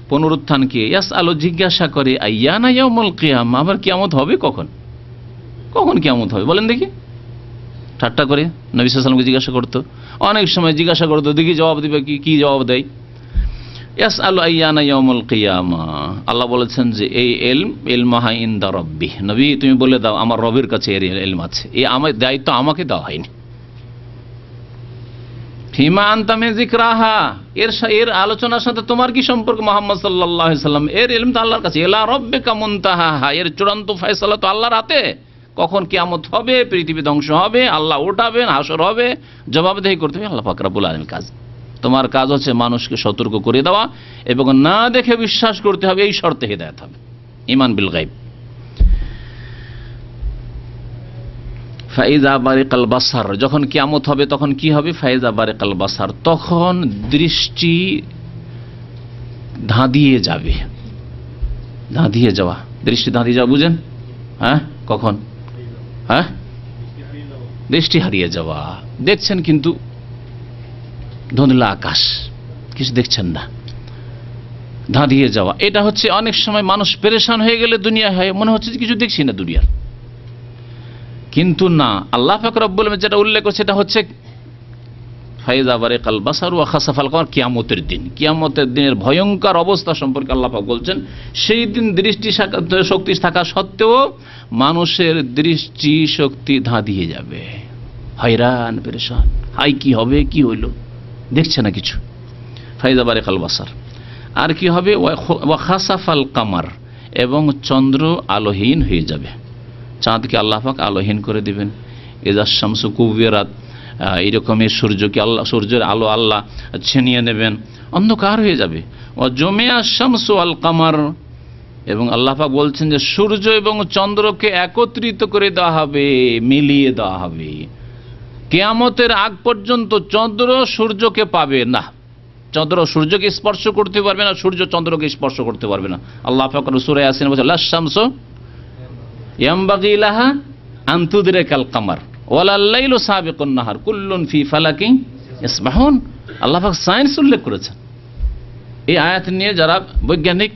পুনরুত্থানকে, ইয়াস আলো জিজ্ঞাসা করে, আইয়ানা ইয়াউমুল কিয়ামা, আবার কিয়ামত হবে কখন, কখন কিয়ামত হবে বলেন দেখি। ঠাট্টা করে নবী সাল্লাল্লাহু আলাইহি ওয়াসাল্লামকে জিজ্ঞাসা করতো, অনেক সময় জিজ্ঞাসা করতো, দেখি জবাব দিবে কি জবাব দেয়। ইয়াসআলু আইয়ানা ইয়াউমুল কিয়ামা, আল্লাহ বলেছেন যে এই ইলমাহা ইনদা রাব্বি, নবী তুমি বলে দাও আমার রবের কাছে এর ইলম আছে, এই আমার দায়িত্ব আমাকে দেওয়া হয়নি। ফিমা আনতা মিন যিকরাহা, এর আলোচনার সাথে তোমার কি সম্পর্ক মুহাম্মদ সাল্লাল্লাহু আলাইহি ওয়াসাল্লাম, এর ইলম তো আল্লাহর কাছে। ইলা রাব্বিকা মুনতাহাহা, এর চূড়ান্ত ফয়সালা তো আল্লাহর হাতে। কখন কিয়ামত হবে, পৃথিবী ধ্বংস হবে, আল্লাহ উঠাবেন, হাসর হবে, জবাবদেহি করতে হবে আল্লাহ পাক রব্বুল আলামিনের কাজ। তোমার কাজ হচ্ছে মানুষকে সতর্ক করে দেওয়া এবং না দেখে বিশ্বাস করতে হবে, এই শর্তে হিদায়াত হবে, ঈমান বিল গায়ব। ফাইজা বারিকাল বাসার, যখন কিয়ামত হবে তখন কি হবে, ফাইজা বারিকাল বাসার, তখন দৃষ্টি ধাঁধিয়ে যাবে। ধাঁধিয়ে যাওয়া, দৃষ্টি ধাঁধিয়ে যাওয়া বুঝেন? হ্যাঁ, কখন? হ্যাঁ, দৃষ্টি হারিয়ে যাওয়া, দেখছেন কিন্তু ধুঁধলা আকাশ, কিছু দেখছেন না, ধাঁধিয়ে যাওয়া। এটা হচ্ছে অনেক সময় মানুষ পেরেশান হয়ে গেলে দুনিয়া হয়, মনে হচ্ছে কিছু দেখছি না দুনিয়ার, কিন্তু না, আল্লাহ পাক রব্বুল আলামিন যেটা উল্লেখ করছে সেটা হচ্ছে ফাইজা বারিকাল বাসার ওয়া খাসাফাল কমার, কিয়ামতের দিন। কিয়ামতের দিনের ভয়ঙ্কর অবস্থা সম্পর্কে আল্লাহ পাক বলছেন, সেই দিন দৃষ্টি শক্তি থাকা সত্ত্বেও মানুষের দৃষ্টি শক্তি ধাঁধিয়ে যাবে, হয়রান পেরেশান, হাই কি হবে, কি হইল, দেখছে না কিছু। ফাইজা বারিকাল বাসার। আর কি হবে, ওয়া খাসাফাল কামার, এবং চন্দ্র আলোহীন হয়ে যাবে, চাঁদকে আল্লাহ পাক আলোহীন করে দিবেন। ইজা শামসু কুবিরাত, এইরকমই সূর্যের আলো আল্লাহ ছিনিয়ে নেবেন, অন্ধকার হয়ে যাবে। ও জমিয়া শামসু আল কামার, এবং আল্লাহ পাক বলছেন যে সূর্য এবং চন্দ্রকে একত্রিত করে দেওয়া হবে, মিলিয়ে দেওয়া হবে। কিয়ামতের আগ পর্যন্ত চন্দ্র সূর্যকে পাবে না, চন্দ্র সূর্যকে স্পর্শ করতে পারবে না, সূর্য চন্দ্রকে স্পর্শ করতে পারবে না। আল্লাহ পাক সূরা ইয়াসিন বলেছেন, লা শামসু ইয়ামবাগি লাহা আন তুদরিকাল কামার ওয়ালাল লাইলু সাবিকুন নাহার কুল্লুন ফি ফালাকিন ইসবাহুন। আল্লাহ পাক সায়েন্স উল্লেখ করেছেন। এই আয়াত নিয়ে যারা বৈজ্ঞানিক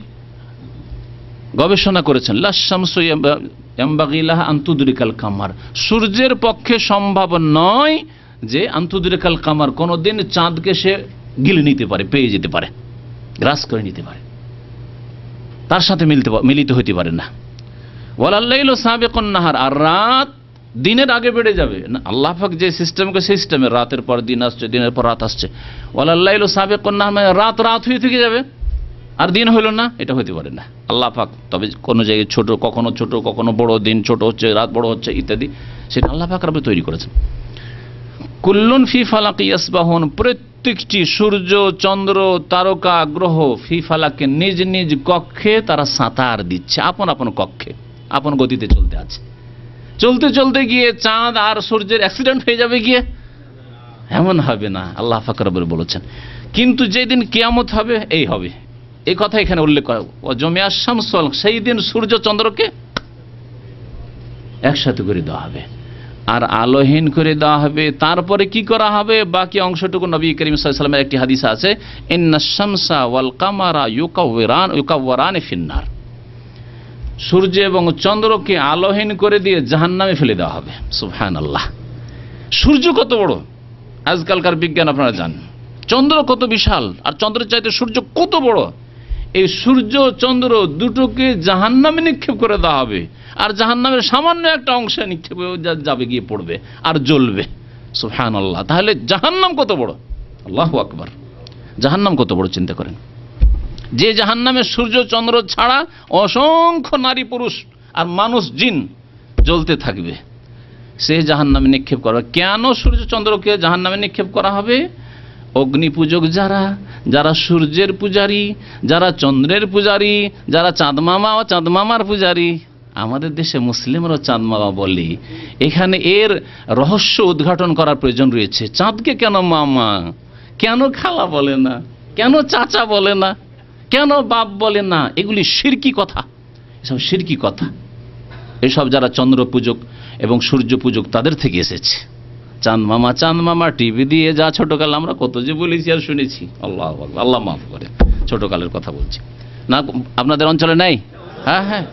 গবেষণা করেছেন, লা শামসু ইয়ামবাগি লাহা আন তুদরিকাল কামার, সূর্যের পক্ষে সম্ভব নয় যে আন তুদরিকাল কামার, কোনদিন চাঁদকে সে গিলে নিতে পারে, পেয়ে যেতে পারে, গ্রাস করে নিতে পারে, তার সাথে মিলিত হইতে পারে না। ওয়ালাল লাইলু সাবিকুন নাহার, আর রাত দিনের আগে বেড়ে যাবে না। আল্লাহ পাক যে সিস্টেমকে সিস্টেমে রাতের পর দিন আসছে, দিনের পর রাত আসছে, ওয়ালাল্লাইলু সাবিকুন নাহার, রাত রাত হয়ে থেকে যাবে আর দিন হইল না, এটা হতে পারে না। আল্লাহ পাক তবে কোনো জায়গায় ছোট, কখনো বড়, দিন ছোট হচ্ছে, রাত বড় হচ্ছে ইত্যাদি, সেটা আল্লাহ পাক রব্বুল তৈরি করেছেন। কুল্লুন ফি ফালাকি ইয়াসবাহুন, প্রত্যেকটি সূর্য, চন্দ্র, তারকা, গ্রহ ফি ফালাকে নিজ নিজ কক্ষে তারা সাঁতার দিচ্ছে, আপন আপন কক্ষে আপন গতিতে চলতে আছে। চলতে চলতে গিয়ে চাঁদ আর সূর্যের অ্যাক্সিডেন্ট হয়ে যাবে গিয়ে, এমন হবে না, আল্লাহ পাক রব্বুল বলেছেন। কিন্তু যেদিন কিয়ামত হবে এই হবে, এই কথা এখানে উল্লেখ করা, ওয়াজমিয়া শামসুল, সেই দিন সূর্য চন্দ্রকে একসাথে করে দেওয়া হবে আর আলোহীন করে দেওয়া হবে। তারপরে কি করা হবে, বাকি অংশটুকু নবী করিম সাল্লাল্লাহু আলাইহি ওয়াসাল্লামের একটি হাদিস আছে, ইন্নাশ শামসা ওয়াল কামারা ইউকাওয়িরান ফিন্নার, সূর্য এবং চন্দ্রকে আলোহীন করে দিয়ে জাহান্নামে ফেলে দেওয়া হবে। সুবহানাল্লাহ, সূর্য কত বড় আজকালকার বিজ্ঞান আপনারা জানেন, চন্দ্র কত বিশাল, আর চন্দ্রের চাইতে সূর্য কত বড়। এই সূর্য চন্দ্র দুটোকে জাহান্নামে নিক্ষেপ করে দেওয়া হবে আর জাহান্নামের সামান্য একটা অংশে নিক্ষেপ যাবে, গিয়ে পড়বে আর জ্বলবে। সুবহানাল্লাহ, তাহলে জাহান্নাম কত বড়, আল্লাহু আকবার, জাহান্নাম কত বড় চিন্তা করেন। যে জাহান্নামে সূর্য চন্দ্র ছাড়া অসংখ্য নারী পুরুষ আর মানুষ জিন জ্বলতে থাকবে, সে জাহান্নামে নিক্ষেপ করা। কেন সূর্য চন্দ্রকে জাহান্নামে নিক্ষেপ করা হবে? অগ্নি পূজক যারা, যারা সূর্যের পূজারী, যারা চন্দ্রের পূজারী, যারা চাঁদ মামার পূজারী, আমাদের দেশে মুসলিমরা চাঁদ মামা বলে, এখানে এর রহস্য উদ্ঘাটন করার প্রয়োজন রয়েছে। চাঁদকে কেন মামা, কেন খালা বলে না, কেন চাচা বলে না, কেন বাপ বলে না? এগুলি শিরকি কথা, এসব শিরকি কথা। এসব যারা চন্দ্র পূজক এবং সূর্য পূজক তাদের থেকে এসেছে। চাঁদ মামা টিভি দিয়ে যা ছোটকাল আমরা কত যে বলেছি আর শুনেছি, আল্লাহ আল্লাহ মাফ করে, ছোটকালের কথা বলছি না, আপনাদের অঞ্চলে নাই? হ্যাঁ হ্যাঁ,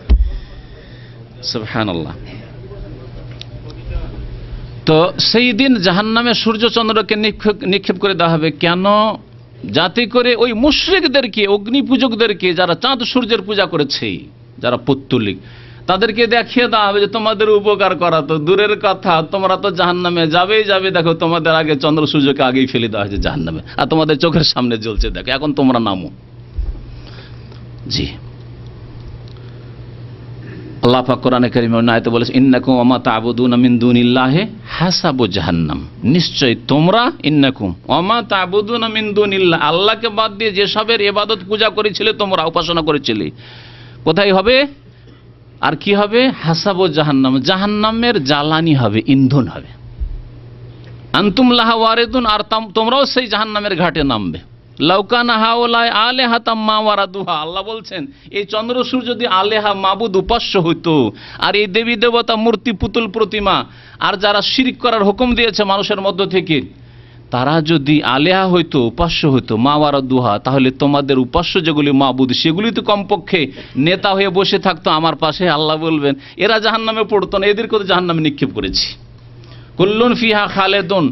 সুবহানাল্লাহ। তো সেই দিন জাহান্নামে সূর্য চন্দ্রকে নিক্ষেপ করে দেওয়া হবে। কেন? যাতে করে ওই মুশরিকদেরকে, অগ্নি পূজকদেরকে, যারা চাঁদ সূর্যের পূজা করেছে, যারা পৌত্তলিক, তাদেরকে দেখিয়ে দেওয়া হবে যে তোমাদের উপকার করা তো দূরের কথা, তোমরা তো জাহান্নামে যাবেই যাবে, দেখো তোমাদের আগে চন্দ্র সূর্যকে আগেই ফেলে দেওয়া হয়েছে জাহান্নামে, আর তোমাদের চোখের সামনে জ্বলছে, দেখো এখন তোমরা নামো। জি, আল্লাহ পাক কোরআনে কারীমে আয়াতে বলেছে, ইন্নাকুম ওয়া মা তা'বুদুনা মিন দুনিল্লাহি হাসাবু জাহান্নাম, নিশ্চয় তোমরা, ইন্নাকুম ওয়া মা তা'বুদুনা মিন দুনিল্লাহ, আল্লাহকে বাদ দিয়ে যেসবের ইবাদত পূজা করেছিলে তোমরা, উপাসনা করেছিলে, কোথায় হবে আর কি হবে? হাসাবু জাহান্নাম, জাহান্নামের জ্বালানি হবে, ইন্ধন হবে। আনতুম লাহা ওয়ারিদুন, আর তোমরাও সেই জাহান্নামের ঘাটে নামবে। লাউকানা হাওলাই আলেহাতাম মা ওয়ারাদুহা, আল্লাহ বলছেন এই চন্দ্র সূর্য যদি আলেহা মাবুদ উপাস্য হইতো, আর এই দেবী দেবতা মূর্তি পুতুল প্রতিমা আর যারা শিরক করার হুকুম দিয়েছে মানুষের মধ্য থেকে, তারা যদি আলেহা হইতো, উপাস্য হইতো, মা ওয়ারাদুহা, তাহলে তোমাদের উপাস্য যেগুলি মাবুদ সেগুলি তো কমপক্ষে নেতা হয়ে বসে থাকতো আমার পাশে। আল্লাহ বলবেন এরা জাহান্নামে পড়তো না, এদেরকে তো জাহান্নামে নিক্ষেপ করেছি। কুল্লুন ফিহা খালেদুন,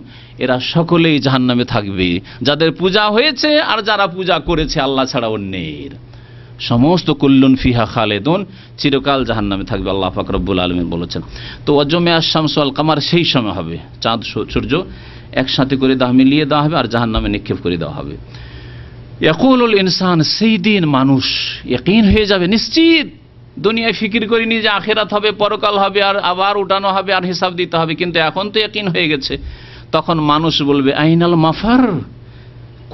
এরা সকলেই জাহান্নামে থাকবে, যাদের পূজা হয়েছে আর যারা পূজা করেছে আল্লাহ ছাড়া অন্যের, সমস্ত কুল্লুন ফিহা খালেদুন, চিরকাল জাহান্নামে থাকবে। আল্লাহ পাক রব্বুল আলামিন বলেছেন। তো ওয়াজমিয়া শামসু ওয়াল কামার সেই সময় হবে, চাঁদ সূর্য একসাথে করে দেওয়া, মিলিয়ে দেওয়া হবে আর জাহান্নামে নিক্ষেপ করে দেওয়া হবে। ইয়াকুলুল ইনসান, সেই দিন মানুষ ইয়াকিন হয়ে যাবে, নিশ্চিত, দুনিয়ায় ফিকির করিনি যে আখিরাত হবে, পরকাল হবে, আর আবার উঠানো হবে আর হিসাব দিতে হবে, কিন্তু এখন তো ইয়াকিন হয়ে গেছে। তখন মানুষ বলবে আইনাল মাফার,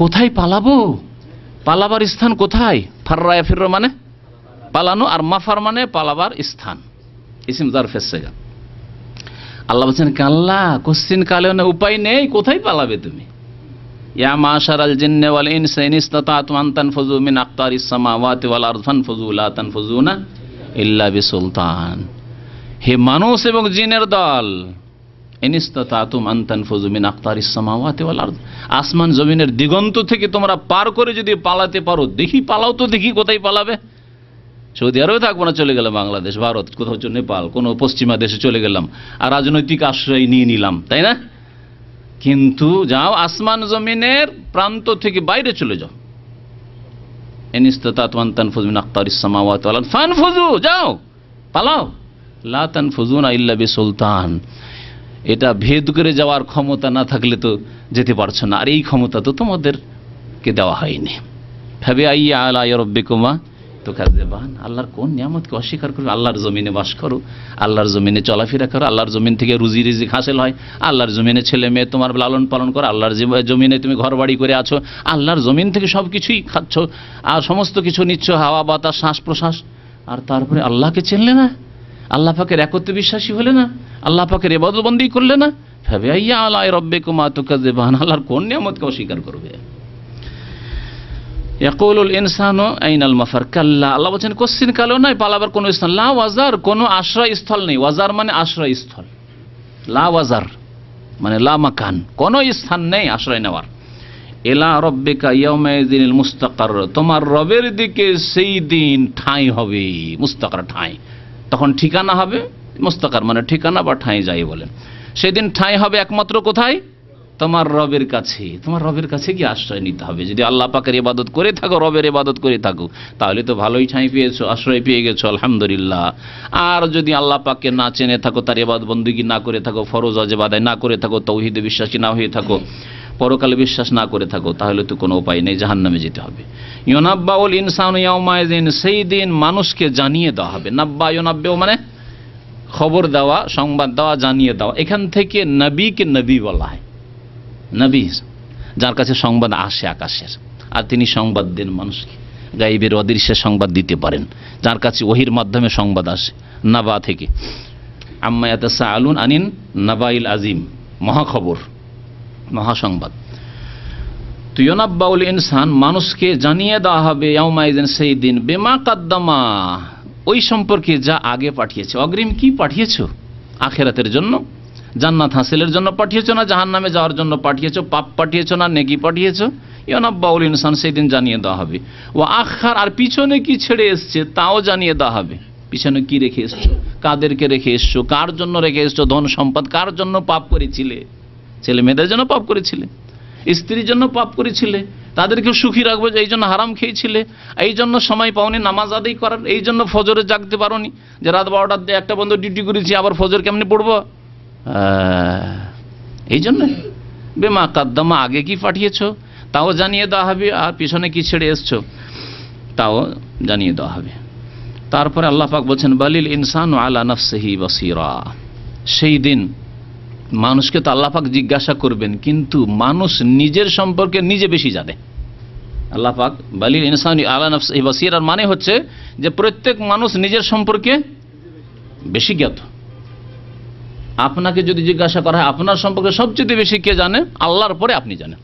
কোথায় পালাবো, পালাবার স্থান কোথায়? ফাররায়া ফিরর মানে পালানো, আর মাফার মানে পালাবার স্থান, ইসিম জারফের সিগা। আল্লাহ বলছেন কাল্লা, কোশ্চিন কালেও না, উপায় নেই, কোথায় পালাবে তুমি? ইয়া মাশারাল জিন্নি ওয়াল ইনসি ইন ইসতাতাতুম আন তানফুযু মিন আকতারিস সামাওয়াতি ওয়াল আরদি ফানফুযু লা তানফুযুনা ইল্লা বিসুলতান। হে মানুষ এবং জিনের দল, ইন ইসতাতাতুম আন তানফুযু মিন আকতারিস সামাওয়াতি ওয়াল আরদি, আসমান জমিনের দিগন্ত থেকে তোমরা পার করে যদি পালাতে পারো, দেখি পালাও তো, দেখি কোথায় পালাবে। সৌদি আরবে থাকবো না, চলে গেলাম বাংলাদেশ, ভারত, কোথাও নেপাল, কোনো পশ্চিমা দেশে চলে গেলাম আর রাজনৈতিক আশ্রয় নিয়ে নিলাম, তাই না? কিন্তু যাও আসমান জমিনের প্রান্ত থেকে বাইরে চলে যাও। ইন ইসতাতাতুম আন তানফুযু মিন আকতারিস সামাওয়াতি ওয়াল আরদি ফানফুযু, যাও পালাও, লা তানফুযুনা ইল্লা বিসুলতান, এটা ভেদ করে যাওয়ার ক্ষমতা না থাকলে তো যেতে পারছো না, আর এই ক্ষমতা তো তোমাদেরকে দেওয়া হয়নি। ফাবিআইয়ি আলাই রাব্বিকুমা তুকাজ্জিবান, আল্লাহর কোন নিয়ামতকে অস্বীকার করবে? আল্লাহর জমিনে বাস করো, আল্লাহর জমিনে চলাফেরা করো, আল্লাহর জমিন থেকে রুজি রিজিক হাসিল হয়, আল্লাহর জমিনে ছেলে মেয়ে তোমার লালন পালন করো, আল্লাহর জমিনে তুমি ঘর বাড়ি করে আছো, আল্লাহর জমিন থেকে সব কিছুই খাচ্ছ আর সমস্ত কিছু নিচ্ছ, হাওয়া বাতাস শ্বাস প্রশ্বাস, আর তারপরে আল্লাহকে চিনলে না, আল্লাহ পাকের একত্বে বিশ্বাসী হলে না, আল্লাহ পাকের ইবাদত বন্দি করলে না। ফাবিআইয়ি আলাই রাব্বিকুমা তুকাজ্জিবান, আল্লাহর কোন নিয়ামতকে অস্বীকার করবে? ইয়াকুলুল ইনসানু আইনাল মাফার, কাল্লা, আল্লাহ বলেন কোশ্চিন কালেও নয়, পালাবার কোনো স্থান, লা ওয়াজার, কোনো আশ্রয়স্থল নেই। ওয়াজার মানে আশ্রয়স্থল, লা ওয়াজার মানে লা মাকান, কোনো স্থান নেই আশ্রয় নেওয়ার। ইলা রাব্বিকা ইয়াউমাইযিনিল মুস্তাকার, তোমার রবের দিকে সেই দিন ঠাঁই হবে, মুস্তাকার ঠাঁই, তখন ঠিকানা হবে, মুস্তাকার মানে ঠিকানা বা ঠাঁই যাই বলেন। সেদিন ঠাঁই হবে একমাত্র কোথায়? তোমার রবের কাছে। তোমার রবের কাছে কি আশ্রয় নিতে হবে। যদি আল্লাহ পাকের ইবাদত করে থাকো, রবের ইবাদত করে থাকো, তাহলে তো ভালোই ঠাঁই পেয়েছো, আশ্রয় পেয়ে গেছো, আলহামদুলিল্লাহ। আর যদি আল্লাহ পাককে না চেনে থাকো, তার ইবাদত বন্দেগী না করে থাকো, ফরজ ওয়াজিব আদায় না করে থাকো, তাওহীদে বিশ্বাসী না হয়ে থাকো, পরকালে বিশ্বাস না করে থাকো, তাহলে তো কোনো উপায় নেই, জাহান্নামে যেতে হবে। ইউনাব্বাউল ইনসানু ইয়াউমাইযিন, সেই দিন মানুষকে জানিয়ে দেওয়া হবে। নাব্বা ইউনাব্বাউ মানে খবর দেওয়া, সংবাদ দেওয়া, জানিয়ে দেওয়া। এখান থেকে নবীকে নবী বলা হয়, নবী যার কাছে সংবাদ আসে আকাশের, আর তিনি সংবাদ দেন মানুষকে, গায়েবের অদৃশ্যের সংবাদ দিতে পারেন, যার কাছে ওহির মাধ্যমে সংবাদ আসে নাবা থেকে। আম্মা ইয়াতাসাআলুন আনিন নাবাইল আজিম, মহাখবর, মহাসংবাদ। তো ইউনাব্বাউল ইনসান, মানুষকে জানিয়ে দেওয়া হবে ইয়াউমাইযিন সেই দিন, বিমা কাদ্দামা, ওই সম্পর্কে যা আগে পাঠিয়েছে। অগ্রিম কি পাঠিয়েছো? আখিরাতের জন্য, জান্নাত হাসিলের জন্য পাঠিয়েছো না জাহান্নামে যাওয়ার জন্য পাঠিয়েছো? পাপ পাঠিয়েছো না নেকি পাঠিয়েছো? ইউনাব্বাউল ইনসান, সেই দিন জানিয়ে দেওয়া হবে। ও আখার, আর পিছনে কি ছেড়ে এসছে তাও জানিয়ে দেওয়া হবে। পিছনে কি রেখে এসছো, কাদেরকে রেখে এসছো, কার জন্য রেখে এসছো, ধন সম্পদ, কার জন্য পাপ করেছিলে, ছেলে মেয়েদের জন্য পাপ করেছিলে, স্ত্রীর জন্য পাপ করেছিলে, তাদেরকে সুখী রাখবো এই জন্য হারাম খেয়েছিলে, এই জন্য সময় পাওনি নামাজ আদায় করার, এই জন্য ফজরে জাগতে পারোনি, যে রাত 12টার দিয়ে একটা বন্ধু ডিউটি করেছি, আবার ফজর কেমনি পড়বো, এই জন্য। বেমা কাদ্দামা, আগে কি পাঠিয়েছো তাও জানিয়ে দেওয়া হবে, আর পিছনে কি ছেড়ে এসছো তাও জানিয়ে দেওয়া হবে। তারপরে আল্লাহ পাক বলছেন বালিল ইনসানু আলা নাফসিহি বাসীরা, সেই দিন মানুষকে তো আল্লাহ পাক জিজ্ঞাসা করবেন, কিন্তু মানুষ নিজের সম্পর্কে নিজে বেশি জানে। আল্লাহ পাক বালিল ইনসানু আলা নাফসিহি বাসীরা মানে হচ্ছে যে প্রত্যেক মানুষ নিজের সম্পর্কে বেশি জ্ঞাত। আপনাকে যদি জিজ্ঞাসা করা হয় আপনার সম্পর্কে সবচেয়ে বেশি কে জানে, আল্লাহর পরে আপনি জানেন।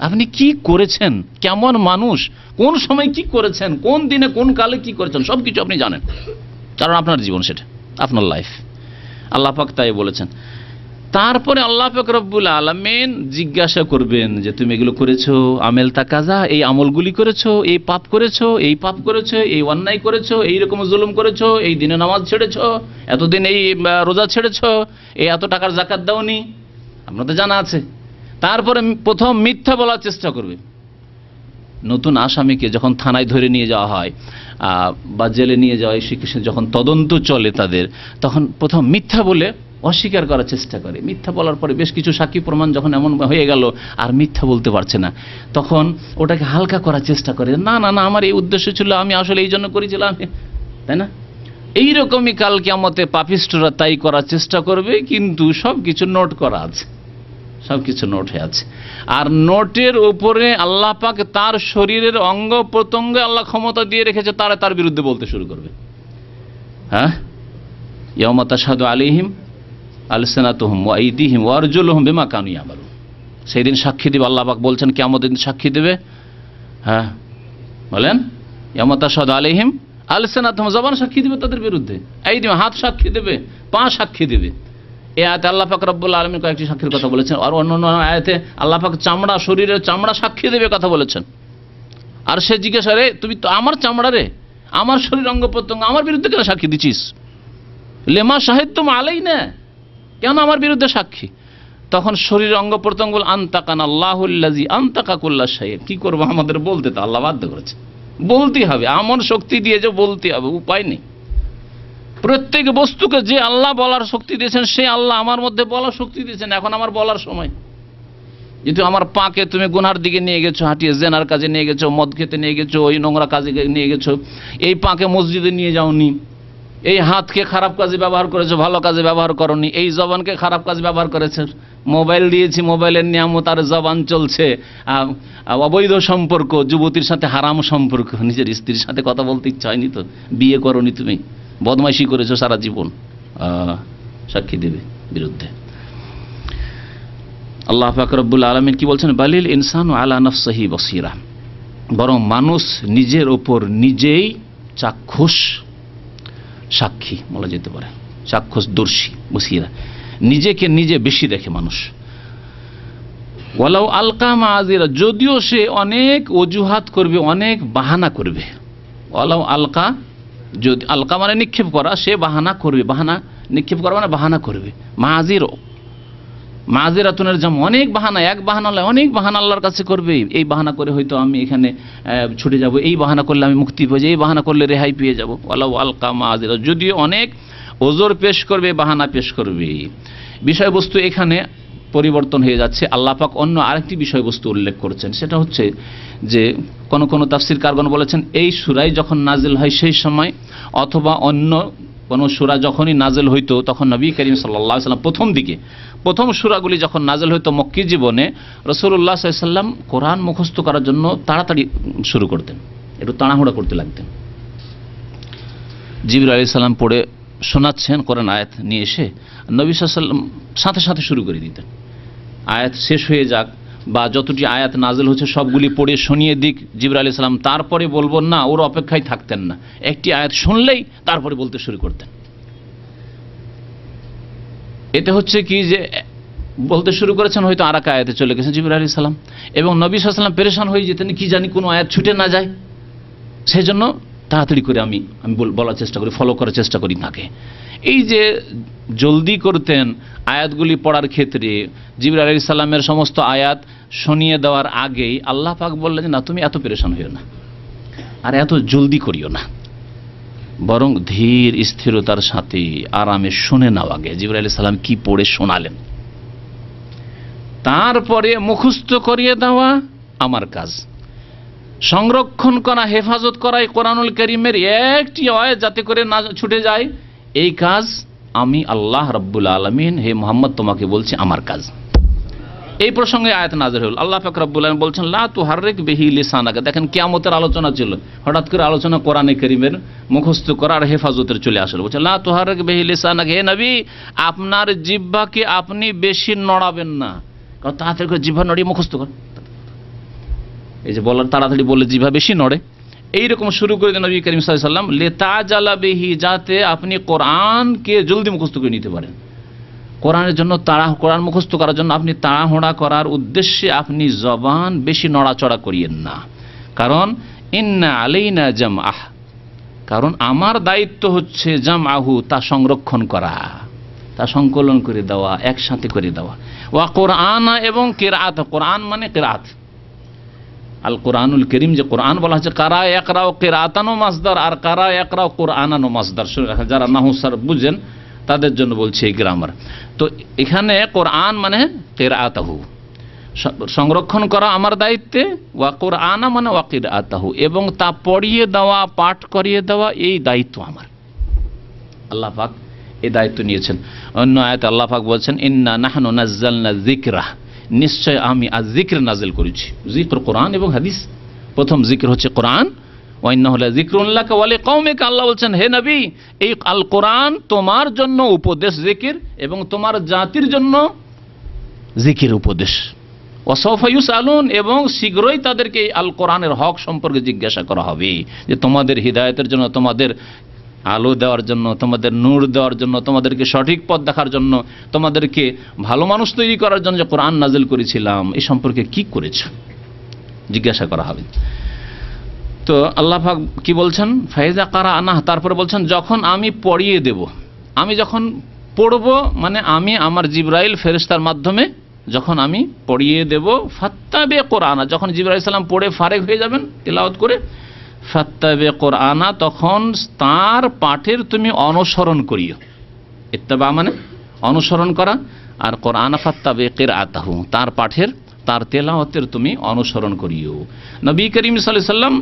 আপনি কি করেছেন, কেমন মানুষ, কোন সময় কি করেছেন, কোন দিনে কোন কালে কি করেছেন, সবকিছু আপনি জানেন, কারণ আপনার জীবন, সেটা আপনার লাইফ। আল্লাহ পাক তাই বলেছেন। তারপরে আল্লাহ পাক রব্বুল আলামিন জিজ্ঞাসা করবেন যে তুমি এগুলো করেছো, আমেল তাকাজা, এই আমলগুলি করেছো, এই পাপ করেছো, এই পাপ করেছো, এই অন্যায় করেছো, এই রকম জুলুম করেছো, এই দিনে নামাজ ছেড়েছো, এতদিন এই রোজা ছেড়েছো, এই এত টাকার যাকাত দাওনি, আপনার তো জানা আছে। তারপরে প্রথম মিথ্যা বলার চেষ্টা করবে। নতুন আসামিকে যখন থানায় ধরে নিয়ে যাওয়া হয় বা জেলে নিয়ে যাওয়া হয়, যখন তদন্ত চলে তাদের, তখন প্রথম মিথ্যা বলে অস্বীকার করার চেষ্টা করে। মিথ্যা বলার পরে বেশ কিছু সাক্ষী প্রমাণ যখন এমন হয়ে গেল আর মিথ্যা বলতে পারছে না, তখন ওটাকে হালকা করার চেষ্টা করে, না না না আমার এই উদ্দেশ্য ছিল, আমি আসলে এই জন্য করেছিলাম, তাই না? এইরকমই কাল কিয়ামতে পাপিষ্ঠরা তাই করার চেষ্টা করবে, কিন্তু সব কিছু নোট করা আছে, সব কিছু নোট হয়ে আছে। আর নোটের উপরে আল্লাহ পাক তার শরীরের অঙ্গ প্রত্যঙ্গে আল্লাহ ক্ষমতা দিয়ে রেখেছে, তারা তার বিরুদ্ধে বলতে শুরু করবে। হ্যাঁ, ইয়াউমা তাশহাদু আলাইহিম আলসিনাতুহুম ওয়া আইদিহিম ওয়া আরজুলুহুম বিমা কানু ইয়ামালুন। সেই দিন সাক্ষী দিবে, আল্লাহ পাক বলছেন কিয়ামতের দিন সাক্ষী দেবে। হ্যাঁ বলেন, ইয়াউমা তাশহাদু আলাইহিম আলসিনাতুহুম, জবান সাক্ষী দিবে তাদের বিরুদ্ধে, আইদিহিম হাত সাক্ষী দেবে, পা সাক্ষী দেবে। এই আয়াতে আল্লাহ পাক রব্বুল আলামিন কয়েকটি সাক্ষীর কথা বলেছেন, আর অন্য আয়াতে আল্লাহ পাক চামড়া, শরীরের চামড়া সাক্ষী দেবে কথা বলেছেন। আর সে জিজ্ঞাসা, রে তুমি তো আমার চামড়া রে, আমার শরীর অঙ্গ প্রত্যঙ্গ, আমার বিরুদ্ধে কেন সাক্ষী দিচ্ছিস? লেমা শাহিদতুম আলাইনা, কেন আমার বিরুদ্ধে সাক্ষী? তখন শরীর অঙ্গ প্রত্যঙ্গ আনতাকান আল্লাহুল্লাযী আনতাকা কুল্লা শাই, কি করবো, আমাদের বলতে তো আল্লাহ বাধ্য করেছে, বলতে হবে, আমন শক্তি দিয়ে যে বলতে হবে, উপায় নেই। প্রত্যেক বস্তুকে যে আল্লাহ বলার শক্তি দিয়েছেন সে আল্লাহ আমার মধ্যে বলার শক্তি দিয়েছেন। এখন আমার বলার সময়। কিন্তু আমার পাকে তুমি গুনার দিকে নিয়ে গেছো, হাঁটিয়ে জেনার কাজে নিয়ে গেছো, মদ খেতে নিয়ে গেছো, ওই নোংরা কাজে নিয়ে গেছো, এই পাকে মসজিদে নিয়ে যাওনি, এই হাতকে খারাপ কাজে ব্যবহার করেছো, ভালো কাজে ব্যবহার করনি, এই জবানকে খারাপ কাজে ব্যবহার করেছো, মোবাইল দিয়েছি, মোবাইলের নিয়ামত আর জবান চলছে অবৈধ সম্পর্ক, যুবতীর সাথে হারাম সম্পর্ক, নিজের স্ত্রীর সাথে কথা বলতে ইচ্ছা হয়নি তো, বিয়ে করনি, তুমি বদমাইশি করেছো সারা জীবন, সাক্ষী দেবে বিরুদ্ধে। আল্লাহ পাক রব্বুল আলামিন কি বলছেন? বালিল ইনসানু আলা নাফসিহি বসীরা, বরং মানুষ নিজের ওপর নিজেই চাক্ষুষ সাক্ষী বলা যেতে পারে, চাক্ষুষদর্শী, বসীরা, নিজেকে নিজে বেশি দেখে মানুষ। ওয়ালাউ আলকা মাযিরা, যদিও সে অনেক অজুহাত করবে, অনেক বাহানা করবে। ওয়ালাউ আলকা, যদি আলকা মানে নিক্ষেপ করা, সে বাহানা করবে, বাহানা নিক্ষেপ করা মানে বাহানা করবে। মাযিরও, মাযিরাতুনের জাম, অনেক বাহানা, এক বাহানা নয়, অনেক বাহানা আল্লাহর কাছে করবে। এই বাহানা করে হয়তো আমি এখানে ছুটে যাব, এই বাহানা করলে আমি মুক্তি পেয়ে যাব, এই বাহানা করলে রেহাই পেয়ে যাব। ওয়ালাউ আলকা মাযিরা, যদিও অনেক ওজর পেশ করবে, বাহানা পেশ করবে। বিষয়বস্তু এখানে পরিবর্তন হয়ে যাচ্ছে। আল্লাহ পাক অন্য আরেকটি বিষয়বস্তু উল্লেখ করেছেন, সেটা হচ্ছে যে কোন কোন তাফসীরকারগণ বলেছেন এই সূরাই যখন নাজিল হয় সেই সময়, অথবা অন্য কোন সূরা যখনই নাজিল হইতো তখন নবী করিম সাল্লাল্লাহু আলাইহি ওয়াসাল্লাম প্রথম দিকে, প্রথম সূরাগুলি যখন নাজিল হইতো মক্কি জীবনে, রাসূলুল্লাহ সাল্লাল্লাহু আলাইহি ওয়াসাল্লাম কোরআন মুখস্থ করার জন্য তাড়াতাড়ি শুরু করতেন, একটু তাড়াহুড়া করতে লাগতেন। জিবরিল আলাইহিস সালাম পড়ে শোনাচ্ছেন কোরআন আয়াত নিয়ে এসে, নবী সাল্লাল্লাহু আলাইহি ওয়াসাল্লাম সাথে সাথে শুরু করে দিতেন। আয়াত শেষ হয়ে যাক বা যতটি আয়াত নাজিল হচ্ছে সবগুলি পড়ে শুনিয়ে দিক জিবরিল আলাইহিস সালাম, তারপরে বলবো না, ওর অপেক্ষায় থাকতেন না, একটি আয়াত শুনলেই তারপরে বলতে শুরু করতেন। এতে হচ্ছে কি যে বলতে শুরু করেছেন, হয়তো আর এক আয়াতে চলে গেছেন জিবরিল আলাইহিস সালাম, এবং নবী সাল্লাল্লাহু আলাইহি ওয়াসাল্লাম পেরেশান হয়ে যেতেন, কি জানি কোনো আয়াত ছুটে না যায়, সেই জন্য তাড়াতাড়ি করে আমি বলার চেষ্টা করি, ফলো করার চেষ্টা করি তাকে। এই যে জলদি করতেন আয়াতগুলি পড়ার ক্ষেত্রে, জিবরিল আলাইহিস সালামের সমস্ত আয়াত শুনিয়ে দেওয়ার আগেই আল্লাহ পাক বললেন, না তুমি এত পেরেশান হইও না, আর এত জলদি করিও না, বরং ধীর স্থিরতার সাথে আরামে শুনে নাও আগে জিবরিল আলাইহিস সালাম কি পড়ে শোনালেন, তারপরে মুখস্থ করিয়ে দেওয়া আমার কাজ, সংরক্ষণ করা, হেফাজত করা এই কোরআনুল কারীমের একটি আয়াত যাতে করে না ছুটে যায়, এই কাজ আমি আল্লাহ রাব্বুল আলামিন, হে মুহাম্মদ তোমাকে বলছি আমার কাজ। এই প্রসঙ্গে আয়াত নাযিল হল। আল্লাহ পাক রব্বুল আলামিন বলছেন লা তুহাররিক বিহি লিসানাকা, দেখেন কিয়ামতের আলোচনা ছিল, হঠাৎ করে আলোচনা কোরআনে কারীমের মুখস্থ করা আর হেফাজতের চলে আসলো। বলছে লা তুহাররিক বিহি লিসানাকা, হে নবী আপনার জিহ্বাকে আপনি বেশি নড়াবেন না, কারণ তাড়াতাড়ি করে জিহ্বা নড়িয়ে মুখস্থ কর, এই যে বলার তাড়াতাড়ি বলে জিহ্বা বেশি নড়ে, এইরকম শুরু করে দেন নবী করিম সাল্লাল্লাহু আলাইহি ওয়াসাল্লাম, লিতাজালা বিহি, যাতে আপনি কোরআনকে জলদি মুখস্থ করে নিতে পারেন। কোরআনের জন্য কোরআন মুখস্থ করার জন্য আপনি তাড়াহুড়া করার উদ্দেশ্যে আপনি জবান বেশি নড়াচড়া করিয়েন না, কারণ ইন্না আলাইনা জামআহ, কারণ আমার দায়িত্ব হচ্ছে জামআহু, তা সংরক্ষণ করা, তা সংকলন করে দেওয়া, একসাথে করে দেওয়া, ওয়া কোরআনা, এবং কিরাআত, কোরআন মানে কিরাআত, আল কোরআনুল কারীম যে কোরআন বলা হচ্ছে, কারা ইয়াকরাউ কিরাআতানও মাসদার, আর কারা ইয়াকরাউ কোরআনানও মাসদার। যারা নাহু সারফ বুঝেন তাদের জন্য বলছে এই গ্রামার। তো এখানে কোরআন মানে কিরাআতাহু, সংরক্ষণ করা আমার দায়িত্বে, ওয়া কোরআনা মানে ওয়া কিরাআতাহু, এবং তা পড়িয়ে দেওয়া, পাঠ করিয়ে দেওয়া, এই দায়িত্ব আমার। আল্লাহ পাক এই দায়িত্ব নিয়েছেন। অন্য আয়াতে আল্লাহ পাক বলছেন ইন্না নাহনু নাযালনা যিকরা, নিশ্চয় আমি আজ জিক্র নাজিল করেছি। জিক্র কোরআন এবং হাদিস, প্রথম জিক্র হচ্ছে কোরআন, ওয়া ইন্নাহু লাযিকরুন লাকা ওয়া লিকাওমিকা, আল্লাহ বলছেন হে নবী এই আল কোরআন তোমার জন্য উপদেশ জিকির, এবং তোমার জাতির জন্য জিকির উপদেশ। ওয়া সাওফা ইউসআলুন, এবং শীঘ্রই তাদেরকে আল কোরআনের হক সম্পর্কে জিজ্ঞাসা করা হবে, যে তোমাদের হিদায়াতের জন্য, তোমাদের আলো দেওয়ার জন্য, তোমাদের নূর দেওয়ার জন্য, তোমাদেরকে সঠিক পথ দেখার জন্য, তোমাদেরকে ভালো মানুষ তৈরি করার জন্য যে কোরআন নাজিল করেছিলাম, এই সম্পর্কে কি করেছো জিজ্ঞাসা করা হবে। তো আল্লাহ পাক কি বলছেন, ফাইজা কারাআনা, তারপরে বলছেন যখন আমি পড়িয়ে দেব, আমি যখন পড়ব মানে আমি আমার জিবরাইল ফেরেশতার মাধ্যমে যখন আমি পড়িয়ে দেব, ফাত্তাবি কোরআনা, যখন জিবরাইল সালাম পড়ে ফারেক হয়ে যাবেন তেলাওয়াত করে, ফাত্তাবে কোরআনা, তখন তার পাঠের তুমি অনুসরণ করিও। ইত্তেবা মানে অনুসরণ করা, আর কোরআন ফাত্তাবে কিরাআতাহু, তার পাঠের তার তেলাওয়াতের তুমি অনুসরণ করিও। নবী করিম সাল্লাল্লাহু আলাইহি ওয়াসাল্লাম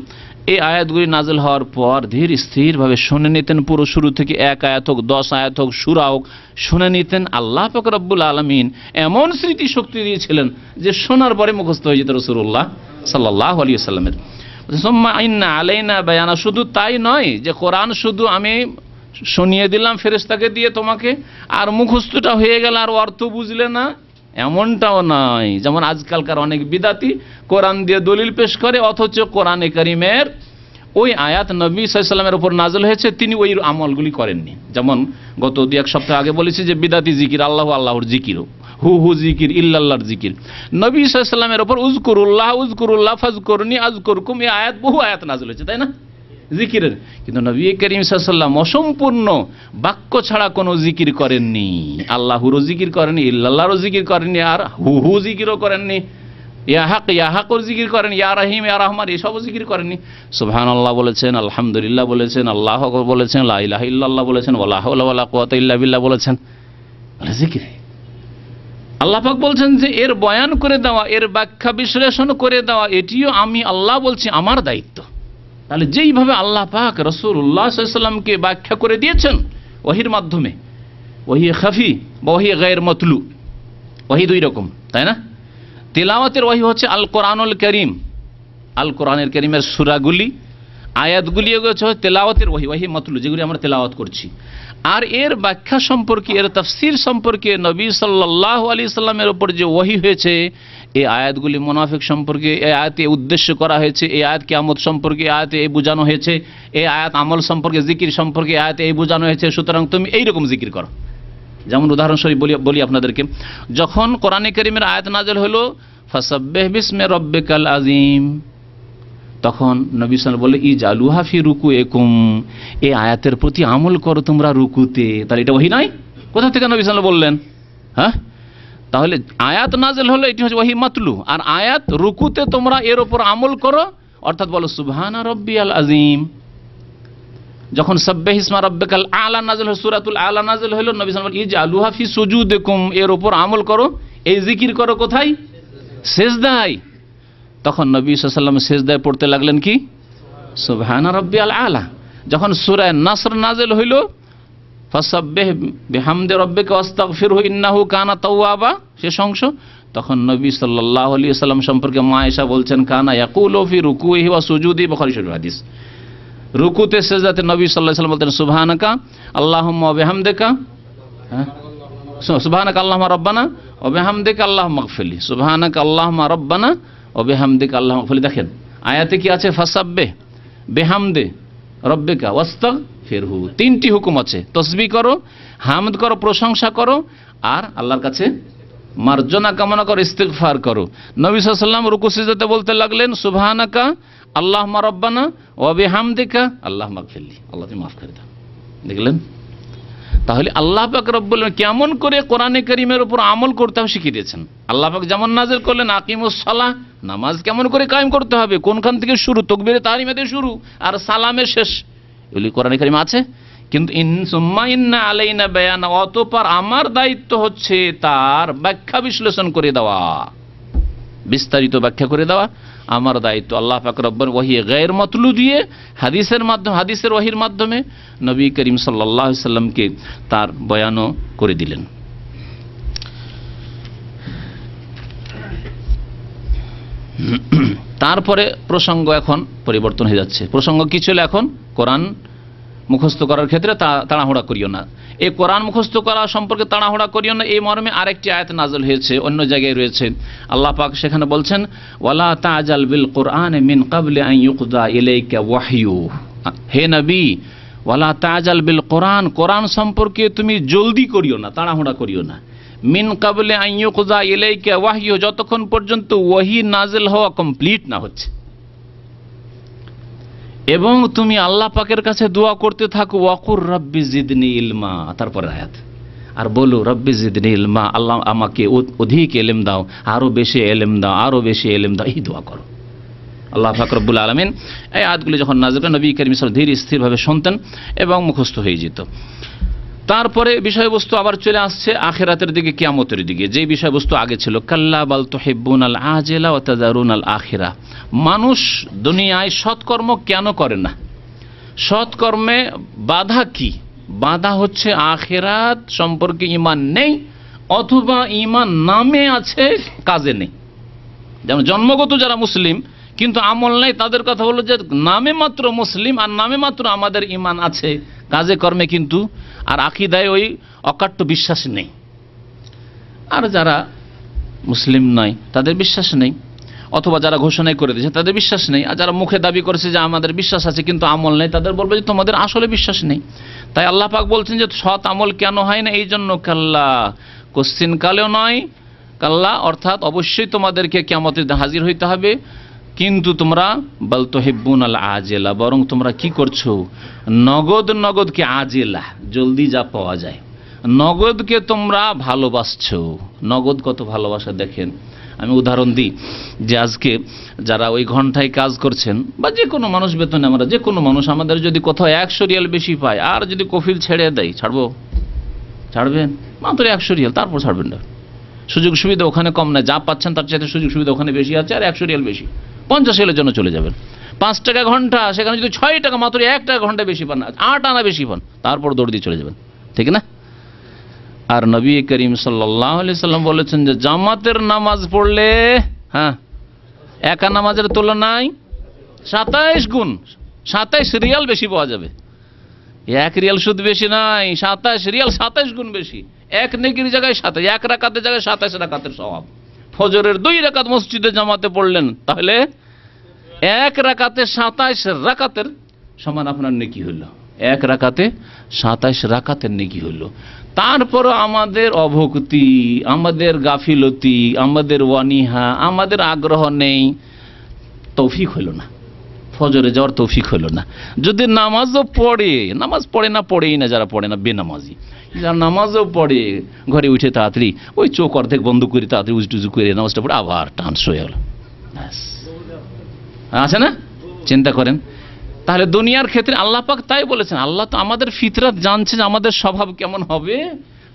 এই আয়াতগুলি নাযিল হওয়ার পর ধীর স্থিরভাবে শুনে নিতেন, পুরো শুরু থেকে 1 আয়াত হোক 10 আয়াত হোক সূরা হোক শুনে নিতেন। আল্লাহ পাক রব্বুল আলামিন এমন স্মৃতি শক্তি দিয়েছিলেন যে শোনার পরে মুখস্থ হয়ে যেত রাসূলুল্লাহ সাল্লাল্লাহু আলাইহি ওয়াসাল্লামের। সুম্মা ইন্না আলাইনা বায়ানা, শুধু তাই নয় যে কোরআন শুধু আমি শুনিয়ে দিলাম ফেরেশতাকে দিয়ে তোমাকে, আর মুখস্থটা হয়ে গেল আর অর্থ বুঝলে না, এমনটাও নয়। যেমন আজকালকার অনেক বিদাতি কোরআন দিয়ে দলিল পেশ করে, অথচ কোরআনে কারীমের ওই আয়াত নবী সাল্লাল্লাহু আলাইহি ওয়াসাল্লামের উপর নাযিল হয়েছে, তিনি ওই আমলগুলি করেননি। যেমন গত 2-1 সপ্তাহ আগে বলেছি যে বিদাতি জিকির, আল্লাহর জিকির, হু জিকির, ইল্লাল্লাহর জিকির। নবী সাল্লাল্লাহু আলাইহি ওয়াসাল্লামের উপর উযকুরুল্লাহ ফাযকুরনি আযকুরকুম, এই আয়াত বহু আয়াত নাযিল হয়েছে, তাই না, জিকিরের। কিন্তু নবী করিম সাল্লাল্লাহু আলাইহি ওয়াসাল্লাম অসম্পূর্ণ বাক্য ছাড়া কোনো জিকির করেননি। আল্লাহরও জিকির করেননি, ইল্লাল্লাহরও জিকির করেননি, আর হু জিকিরও করেননি, ইয়া হাকও জিকির করেন, ইয়া রহিম ইয়া রহমান এসবও জিকির করেননি। সুবহানাল্লাহ বলেছেন, আলহামদুলিল্লাহ বলেছেন, আল্লাহু আকবার বলেছেন, লা ইলাহা ইল্লাল্লাহ বলেছেন, ওয়ালা হাওলা ওয়ালা কুওয়াতা ইল্লা বিল্লাহ বলেছেন, জিকির। আল্লাহ পাক বলছেন যে এর বয়ান করে দেওয়া, এর ব্যাখ্যা বিশ্লেষণ করে দেওয়া, এটিও আমি আল্লাহ বলছি, আমার দায়িত্ব। তাহলে যেইভাবে আল্লাহ পাক রাসূলুল্লাহ সাল্লাল্লাহু আলাইহি ওয়াসাল্লামকে ব্যাখ্যা করে দিয়েছেন ওহীর মাধ্যমে, ওহী খাফি বা ওহী গায়র মাতলু, ওহী দুই রকম, তাই না। তেলাওয়াতের ওহী হচ্ছে আল কোরআনুল কারীম, আল কোরআনের কারীমের সূরাগুলি, আয়াতগুলি হচ্ছে তেলাওয়াতের ওহী, ওহী মাতলু যেগুলি আমরা তেলাওয়াত করছি। আর এর ব্যাখ্যা সম্পর্কে, এর তাফসীর সম্পর্কে নবী সাল্লাল্লাহু আলাইহি সাল্লামের উপর যে ওহী হয়েছে, এই আয়াতগুলি মুনাফিক সম্পর্কে এই আয়াতে উদ্দেশ্য করা হয়েছে, এই আয়াত কিয়ামত সম্পর্কে এই আয়াতে এই বোঝানো হয়েছে, এই আয়াত আমল সম্পর্কে জিকির সম্পর্কে এই আয়াতে এই বোঝানো হয়েছে, সুতরাং তুমি এইরকম জিকির করো। যেমন উদাহরণস্বরূপ বলি আপনাদেরকে, যখন কোরআনে কারীমের আয়াত নাযিল হলো ফাসাব্বিহ বিসমি রাব্বিকাল আযীম, তখন নবী সাল্লাল্লাহু আলাইহি ওয়াসাল্লাম বলে ইজালুহা ফি রুকুইকুম, এই আয়াতের প্রতি আমল করো তোমরা রুকুতে। তাহলে এটা ওহী নয়? কোথা থেকে নবী সাল্লাল্লাহু আলাইহি ওয়াসাল্লাম বললেন? হ্যাঁ, তাহলে আয়াত নাযিল হলো, এটি হচ্ছে ওহী মাতলু, আর আয়াত রুকুতে তোমরা এর উপর আমল করো, অর্থাৎ বলো সুবহানা রাব্বিয়াল আযীম। যখন সাব্বিহ ইসমা রাব্বিকাল আ'লা নাযিল হলো, সূরাতুল আ'লা নাযিল হলো, নবী সাল্লাল্লাহু আলাইহি ওয়াসাল্লাম ইজআলুহা ফি সুজুদিকুম, এর উপর আমল করো, এই জিকির করো কোথায়? সিজদায়। তখন নবী সাল্লাল্লাহু আলাইহি ওয়াসাল্লাম সিজদায় পড়তে লাগলেন কি? সুবহানা রাব্বিয়াল আ'লা। যখন সূরা নাসর নাযিল হইল ফাসাব্বিহ বিহামদি রাব্বিকা ওয়াস্তাগফিরহু ইন্নাহু কানা তাওয়াবা, শেষ অংশ, তখন নবী সাল্লাল্লাহু আলাইহি ওয়াসাল্লাম সম্পর্কে মা আয়েশা বলছেন কানা ইয়াকুলু ফি রুকুইহি ওয়া সুজুদি, বুখারী শরীফ হাদিস। রুকুতে সিজদাতে নবী সাল্লাল্লাহু আলাইহি ওয়াসাল্লাম বলতেন সুবহানাকা আল্লাহুম্মা ওয়া বিহামদিকা, সুবহানাকা আল্লাহুম্মা রাব্বানা ওয়া বিহামদিকা আল্লাহুম্মা ইগফিরলি, সুবহানাকা আল্লাহুম্মা রাব্বানা ওয়া বিহামদিকা আল্লাহুম্মা ইগফিরলি। দেখেন আয়াতে কি আছে? ফাসাব্বিহ বিহামদি রাব্বিকা ওয়াস্তাগফিরহু, তিনটি হুকুম আছে, তাসবিহ করো, হামদ করো, প্রশংসা করো, আর আল্লাহর কাছে মার্জনা কামনা করো, ইস্তিগফার করো। নবী সাল্লাল্লাহু আলাইহি ওয়াসাল্লাম রুকু সিজদাতে বলতে লাগলেন সুবহানাকা আল্লাহুম্মা রাব্বানা ওয়া বিহামদিকা আল্লাহুম্মা ইগফিরলি, আল্লাহ তুমি মাফ করে দাও। দেখলেন? তাহলে আল্লাহ পাক রব্বুল আলামিন কেমন করে কোরআনে কারীমের উপর আমল করতে হবে শিখিয়ে দিয়েছেন। আল্লাহ পাক যেমন নাযিল করলেন আকিমুস সালাহ, নামাজ কেমন করে কায়েম করতে হবে, কোনখান থেকে শুরু, তাকবীরে তাহরিমাতে শুরু আর সালামে শেষ, এগুলি কোরআনে কারীমে আছে। কিন্তু সুম্মা ইন্না আলাইনা বায়ানা, অতঃপর আমার দায়িত্ব হচ্ছে তার ব্যাখ্যা বিশ্লেষণ করে দেওয়া, বিস্তারিত ব্যাখ্যা করে দেওয়া আমার দায়িত্ব। আল্লাহ পাক রব্বুল ওহী গায়র মাতলু দিয়ে হাদিসের মাধ্যমে, হাদিসের ওহীর মাধ্যমে নবী করিম সাল্লাল্লাহু আলাইহি সাল্লামকে তার বয়ানও করে দিলেন। তারপরে প্রসঙ্গ এখন পরিবর্তন হয়ে যাচ্ছে। প্রসঙ্গ কি ছিল? এখন কোরআন মুখস্থ করার ক্ষেত্রে তাড়াহুড়া করিও না। এই কোরআন মুখস্থ করা সম্পর্কে তাড়াহুড়া করিও না, এই মর্মে আরেকটি আয়াত নাযিল হয়েছে, অন্য জায়গায় রয়েছে। আল্লাহ পাক সেখানে বলছেন ওয়ালা তাজাল বিল কোরআন মিন ক্বাবলি আন ইউকদা ইলাইকা ওয়াহয়ু, হে নবী ওয়ালা তাজাল বিল কোরআন, কোরআন সম্পর্কে তুমি জলদি করিও না, তাড়াহুড়া করিও না। মিন ক্বাবলি আন ইউকদা ইলাইকা ওয়াহয়ু, যতক্ষণ পর্যন্ত ওহী নাযিল হওয়া কমপ্লিট না হচ্ছে, এবং তুমি আল্লাহ পাকের কাছে দোয়া করতে থাকো ওয়াকুর রাব্বি জিদনি ইলমা, তারপরে আয়াত, আর বলো রব্বি জিদনি ইলমা, আল্লাহ আমাকে অধিক এলেম দাও, আরো বেশি এলেম দাও, আরো বেশি এলেম দাও, এই দোয়া করো। আল্লাহ পাক রব্বুল আলামিন এই আয়াতগুলি যখন নাযিল করেন, নবী করিম সাল্লাল্লাহু আলাইহি ওয়াসাল্লাম ধীর স্থিরভাবে শুনতেন এবং মুখস্থ হয়ে যেত। তারপরে বিষয়বস্তু আবার চলে আসছে আখিরাতের দিকে, কিয়ামতের দিকে। যেই বিষয়বস্তু আগে ছিল, কাল্লা বাল তুহিব্বুনাল আজিলা ওয়া তাযারুনাল আখিরা। মানুষ দুনিয়ায় সৎকর্ম কেন করে না? সৎকর্মে বাধা কি? বাধা হচ্ছে আখিরাত সম্পর্কে ঈমান নেই, অথবা ঈমান নামে আছে কাজে নেই। যেমন জন্মগত যারা মুসলিম কিন্তু আমল নেই, তাদের কথা হলো যে নামে মাত্র মুসলিম আর নামে মাত্র আমাদের ঈমান আছে, কাজে কর্মে কিন্তু আর আকীদায় ওই অকাট্য বিশ্বাস নেই। আর যারা মুসলিম নয় তাদের বিশ্বাস নেই, অথবা যারা ঘোষণাই করে দিয়েছে তাদের বিশ্বাস নেই। আর যারা মুখে দাবি করেছে যে আমাদের বিশ্বাস আছে কিন্তু আমল নেই, তাদের বলবে যে তোমাদের আসলে বিশ্বাস নেই। তাই আল্লাহ পাক বলছেন যে সৎ আমল কেন হয় না? এই জন্য কাল্লা, কোশ্চিন কালেও নয়, কাল্লা অর্থাৎ অবশ্যই তোমাদেরকে কিয়ামতের দিন হাজির হইতে হবে, কিন্তু তোমরা বাল তুহিব্বুনাল আজিলা, বরং তোমরা কি করছো? নগদকে আজিলা, জলদি যা পাওয়া যায়, নগদকে তোমরা ভালোবাসছো। নগদ কত ভালোবাসা দেখেন। আমি উদাহরণ দিই যে আজকে যারা ওই ঘন্টায় কাজ করছেন বা যে কোনো মানুষ বেতনে, আমরা যে কোনো মানুষ, আমাদের যদি কোথাও 100 রিয়াল বেশি পায় আর যদি কফিল ছেড়ে দেয়, ছাড়বেন? মাত্র 100 রিয়াল, তারপর ছাড়বেন না। সুযোগ সুবিধা ওখানে কম না, যা পাচ্ছেন তার চাইতে সুযোগ সুবিধা ওখানে বেশি আছে, আর 100 রিয়াল বেশি, 50 রিয়ালের জন্য চলে যাবেন। 5 টাকা ঘন্টা, সেখানে যদি 6 টাকা, মাত্র 1 টাকা ঘন্টা বেশি পান, 8 আনা বেশি পান, তারপর দৌড় দিয়ে চলে যাবেন, ঠিক না? আর নবী করিম সাল্লাল্লাহু আলাইহি সাল্লাম বলেছেন যে জামাতের নামাজ পড়লে একা নামাজের তুলনায় 27 গুণ, 27 রিয়াল বেশি পাওয়া যাবে। 1 রিয়াল সুদ বেশি নয়, 27 রিয়াল, 27 গুণ বেশি। এক নেকির জায়গায় 27, 1 রাকাতের জায়গায় 27 রাকাতের সওয়াব। ফজরের 2 রাকাত মসজিদে জামাতে পড়লেন, তাহলে 1 রাকাতে 27 রাকাতের সমান আপনার নেকি হলো। 1 রাকাতে 27 রাকাতের নেকি হলো। তারপর আমাদের অভক্তি, আমাদের গাফিলতি, আমাদের ওয়ানিহা, আমাদের আগ্রহ নেই, তৌফিক হলো না, ফজরে যাওয়ার তৌফিক হলো না। যদি নামাজও পড়ে, নামাজ পড়ে না, পড়েই না, যারা পড়ে না বেনামাজি, যারা নামাজও পড়ে ঘরে উঠে তাড়াতাড়ি ওই চোখ অর্ধেক বন্ধ করে তাড়াতাড়ি উজটুজু করে নামাজটা পড়ে আবার টান্স হয়ে গেল, আছে না? চিন্তা করেন। তাহলে দুনিয়ার ক্ষেত্রে আল্লাহ পাক তাই বলেছেন, আল্লাহ তো আমাদের ফিতরাত জানছে যে আমাদের স্বভাব কেমন হবে।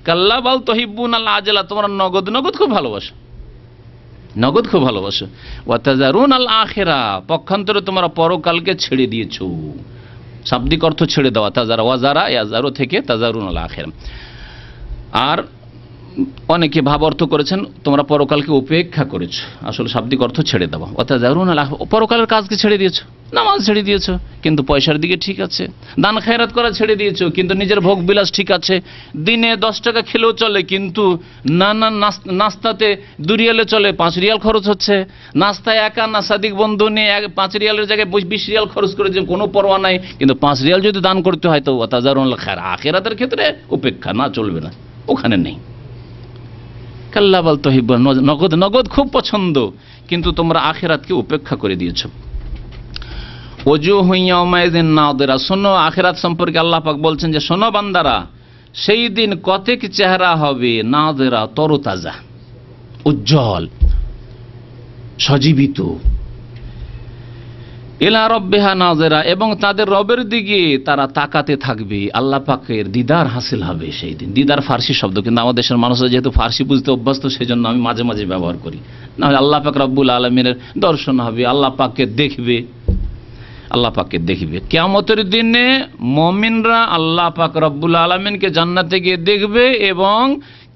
কাল্লা বাল তুহিব্বুনাল আজিলা, তোমরা নগদ খুব ভালোবাসো, নগদ খুব ভালোবাসো। ওয়া তাযারুনাল আখিরা, পক্ষান্তরে তোমরা পরকালকে ছেড়ে দিয়েছো। শাব্দিক অর্থ ছেড়ে দেওয়া, তাজারা, ওয়াজারা, ইয়াজারু থেকে তাযারুনাল আখিরা। আর অনেকে ভাব অর্থ করেছেন তোমরা পরকালকে উপেক্ষা করেছো, আসলে শাব্দিক অর্থ ছেড়ে দেওয়া। ওয়া তাযারুনাল আখিরা, পরকালের কাজকে ছেড়ে দিয়েছো, নামাজ ছেড়ে দিয়েছো কিন্তু পয়সার দিকে ঠিক আছে, দান খায়রাত করা ছেড়ে দিয়েছো কিন্তু নিজের ভোগ বিলাস ঠিক আছে, দিনে 10 টাকা খেলেও চলে কিন্তু নাস্তাতে 2 রিয়ালে চলে, 5 রিয়াল খরচ হচ্ছে, নাস্তায় একা না সাদিক বন্ধু নিয়ে 5 রিয়ালের জায়গায় 20 রিয়াল খরচ করে যে কোনো পরোয়া নাই, কিন্তু 5 রিয়াল যদি দান করতে হয় তো তাযারুনাল খায়র, আখিরাতের ক্ষেত্রে উপেক্ষা না, চলবে না, ওখানে নেই। কাল্লা বাল তুহিব্বুন, নগদ খুব পছন্দ কিন্তু তোমরা আখিরাতকে উপেক্ষা করে দিয়েছো। ওজুহু ইয়াওমাইযিন নাযিরা, শোনো আখিরাত সম্পর্কে আল্লাহ পাক বলছেন যে শোনো বান্দারা, সেই দিন কতক চেহারা হবে নাযিরা, তরতাজা, উজ্জ্বল, সজীবিত, ইলা রাব্বিহা নাযিরা, এবং তাদের রবের দিকে তারা তাকাতে থাকবে, আল্লাহ পাকের দিদার হাসিল হবে সেই দিন। দিদার ফার্সি শব্দ, কিন্তু আমাদের দেশের মানুষরা যেহেতু ফার্সি বুঝতে অভ্যস্ত সেজন্য আমি মাঝে মাঝে ব্যবহার করি। না হলে আল্লাহ পাক রব্বুল আলামিনের দর্শন হবে, আল্লাহ পাককে দেখবে, আল্লাহ পাককে দেখবে। কিয়ামতের দিনে মুমিনরা আল্লাহ পাক রব্বুল আলামিনকে জান্নাতে গিয়ে দেখবে, এবং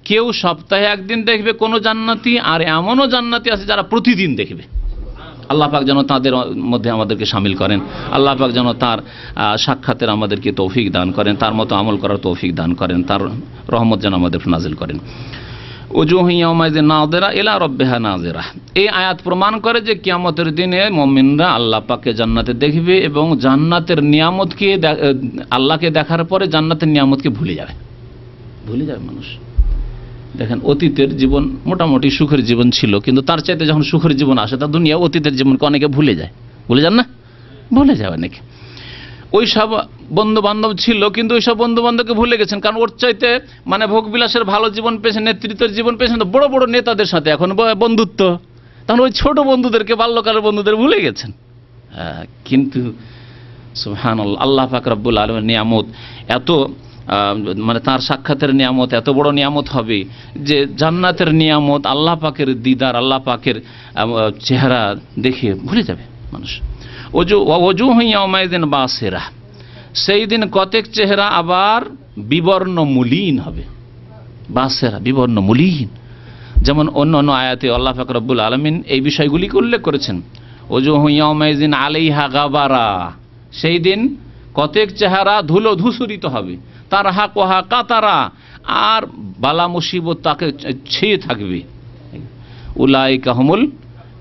কেউ সপ্তাহে একদিন দেখবে কোন জান্নাতি, আর এমনও জান্নাতি আছে যারা প্রতিদিন দেখবে। আল্লাহ পাক যেন তাদের মধ্যে আমাদেরকে শামিল করেন, আল্লাহ পাক যেন তার সাক্ষাতের আমাদেরকে তৌফিক দান করেন, তার মতো আমল করার তৌফিক দান করেন, তার রহমত যেন আমাদের নাজিল করেন। ওজুহু ইয়াওমাইযিন নাযিরা ইলা রাব্বিহা নাযিরা, এই আয়াত প্রমাণ করে যে কিয়ামতের দিনে মুমিনরা আল্লাহ পাককে জান্নাতে দেখবে, এবং জান্নাতের নিয়ামতকে, আল্লাহকে দেখার পরে জান্নাতের নিয়ামতকে ভুলে যাবে মানুষ। দেখেন অতীতের জীবন মোটামুটি সুখের জীবন ছিল, কিন্তু তার চাইতে যখন সুখের জীবন আসে তা দুনিয়া অতীতের জীবনকে অনেকে ভুলে যান না, ভুলে যায় অনেকে। ওই সব বন্ধু বান্ধব ছিল কিন্তু ওই সব বন্ধু বান্ধবকে ভুলে গেছেন, কারণ ওর চাইতে মানে ভোগ বিলাসের ভালো জীবন পেয়েছেন, নেতৃত্বের জীবন পেয়েছেন তো বড় বড় নেতাদের সাথে এখন বন্ধুত্ব, তখন ওই ছোট বন্ধুদেরকে, বাল্যকালের বন্ধুদের ভুলে গেছেন, কিন্তু সুবহানাল্লাহ, আল্লাহ পাক রব্বুল আলামিনের নিয়ামত এত, মানে তার সাক্ষাতের নিয়ামত এত বড় নিয়ামত হবে যে জান্নাতের নিয়ামত, আল্লাহ পাকের দিদার, আল্লাহ পাকের চেহারা দেখে ভুলে যাবে মানুষ। ওয়াজুহু ইয়াওমাইযিন বাসিরা, সেই দিন কতক চেহারা আবার বিবর্ণ মলিন হবে। বাসিরা, বিবর্ণ মলিন। যেমন অন্য অন্য আয়াতে আল্লাহ পাক রব্বুল আলামিন এই বিষয়গুলিকে উল্লেখ করেছেন। ওয়াজুহু ইয়াওমাইযিন আলাইহা গাবারা, সেই দিন কতক চেহারা ধুলো ধূসরিত হবে। তার হাকোহা কাতারা, আর বালা মুসিবত তাকে ছেয়ে থাকবে। উলাইকা হুমুল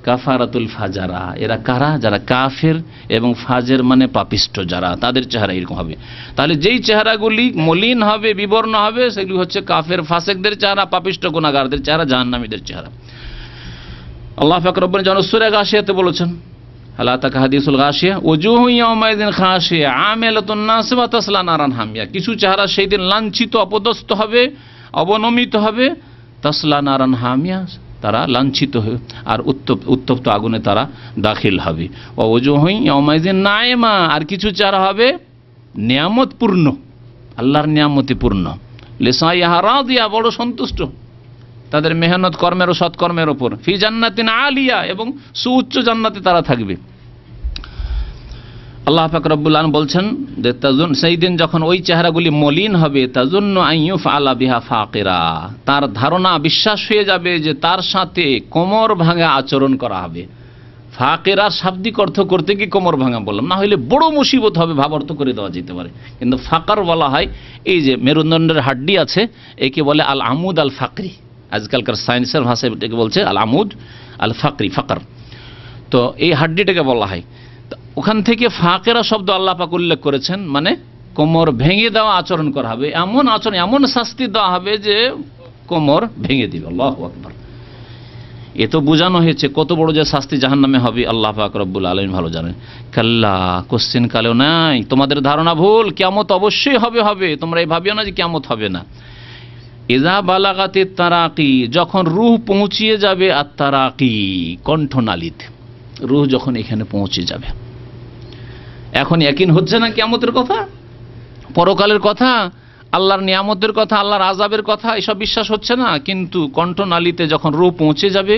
কাফারাতুল ফাজারা, এরা কারা? যারা কাফের এবং ফাজের মানে পাপিষ্ট যারা, তাদের চেহারা এরকম হবে। তাহলে যেই চেহারাগুলি মলিন হবে, বিবর্ণ হবে, সেগুলি হচ্ছে কাফের ফাসেকদের চেহারা, পাপিষ্ট গুনাহগারদের চেহারা, জাহান্নামীদের চেহারা। আল্লাহ পাক রব্বুল যেন সূরা গাশিয়াতে বলেছেন, আলা তাকা হাদিসুল গাশিয়া ওয়াজুহু ইয়াওমাইযিন খাশিয়া আমিলাতুন নাসিবা তাসলা নারান হামিয়া, কিছু চেহারা সেই দিন লাঞ্ছিত, অপদস্থ হবে, অবনমিত হবে। তাসলা নারান হামিয়া, তারা লাঞ্ছিত হবে আর উত্তপ্ত আগুনে তারা দাখিল হবে। ওয়াজুহু ইয়াওমাইযিন নাইমা, আর কিছু চেহারা হবে নিয়ামতপূর্ণ, আল্লাহর নিয়ামতে পূর্ণ। লিসাইহা রাদিয়া, বড় সন্তুষ্ট তাদের মেহনত কর্মের ও সৎকর্মের ওপর। ফি জান্নাতিন আলিয়া, এবং সুউচ্চ জান্নাতে তারা থাকবে। আল্লাহ পাক রব্বুল আলামিন বলছেন যে সেই দিন যখন ওই চেহারাগুলি মলিন হবে, তাজুন্নু আন ইউফআলা বিহা ফাকিরা, তার ধারণা, বিশ্বাস হয়ে যাবে যে তার সাথে কোমর ভাঙা আচরণ করা হবে। ফাকিরা শাব্দিক অর্থ করতে কি কোমর ভাঙা বললাম, না হলে বড় মুসিবত হবে ভাব অর্থ করে দেওয়া যেতে পারে। কিন্তু ফাকার বলা হয় এই যে মেরুদণ্ডের হাড্ডি আছে, একে বলে আল আমুদ আল ফাকরি। আজকালকার সায়েন্সের ভাষায় এটাকে বলছে আল আমুদ আল ফাকরি, ফাকার। তো এই হাড্ডিটাকে বলা হয়। ওখান থেকে ফাকেরা শব্দ আল্লাহ পাক উল্লেখ করেছেন, মানে কোমর ভেঙে দেওয়া আচরণ করা হবে, এমন আচরণ, এমন শাস্তি দেওয়া হবে যে কোমর ভেঙে দিবে। আল্লাহু আকবার। এ তো বোঝানো হয়েছে কত বড় যে শাস্তি জাহান্নামে হবে আল্লাহ পাক রব্বুল আলামিন ভালো জানেন। কাল্লা, কোশ্চেন কালেও নাই, তোমাদের ধারণা ভুল, কিয়ামত অবশ্যই হবে। তোমরা এই ভাবিও না যে কিয়ামত হবে না। ইজা বালাগাতে তারাকি, যখন রূহ পৌঁছিয়ে যাবে, আর তারাকি কণ্ঠনালীতে, রূহ যখন এখানে পৌঁছে যাবে। এখন ইয়াকিন হচ্ছে না কিয়ামতের কথা, পরকালের কথা, আল্লাহর নিয়ামতের কথা, আল্লাহর আযাবের কথা, এসব বিশ্বাস হচ্ছে না। কিন্তু কণ্ঠনালীতে যখন রূহ পৌঁছে যাবে,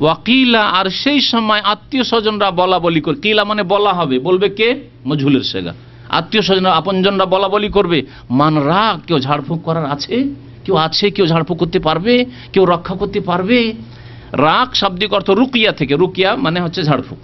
ওয়াকিলা, আর সেই সময় আত্মীয় স্বজনরা বলা বলি করবে। কিলা মানে বলা হবে, বলবে কে? মজহুলের সেগা। আত্মীয় স্বজনরা, আপনজনরা বলা বলি করবে, মান রাখ, কেউ ঝাড়ফুঁক করার আছে? কেউ আছে? কেউ ঝাড়ফুঁক করতে পারবে? কেউ রক্ষা করতে পারবে? রাখ শাব্দিক অর্থ রুকিয়া থেকে, রুকিয়া মানে হচ্ছে ঝাড়ফুঁক।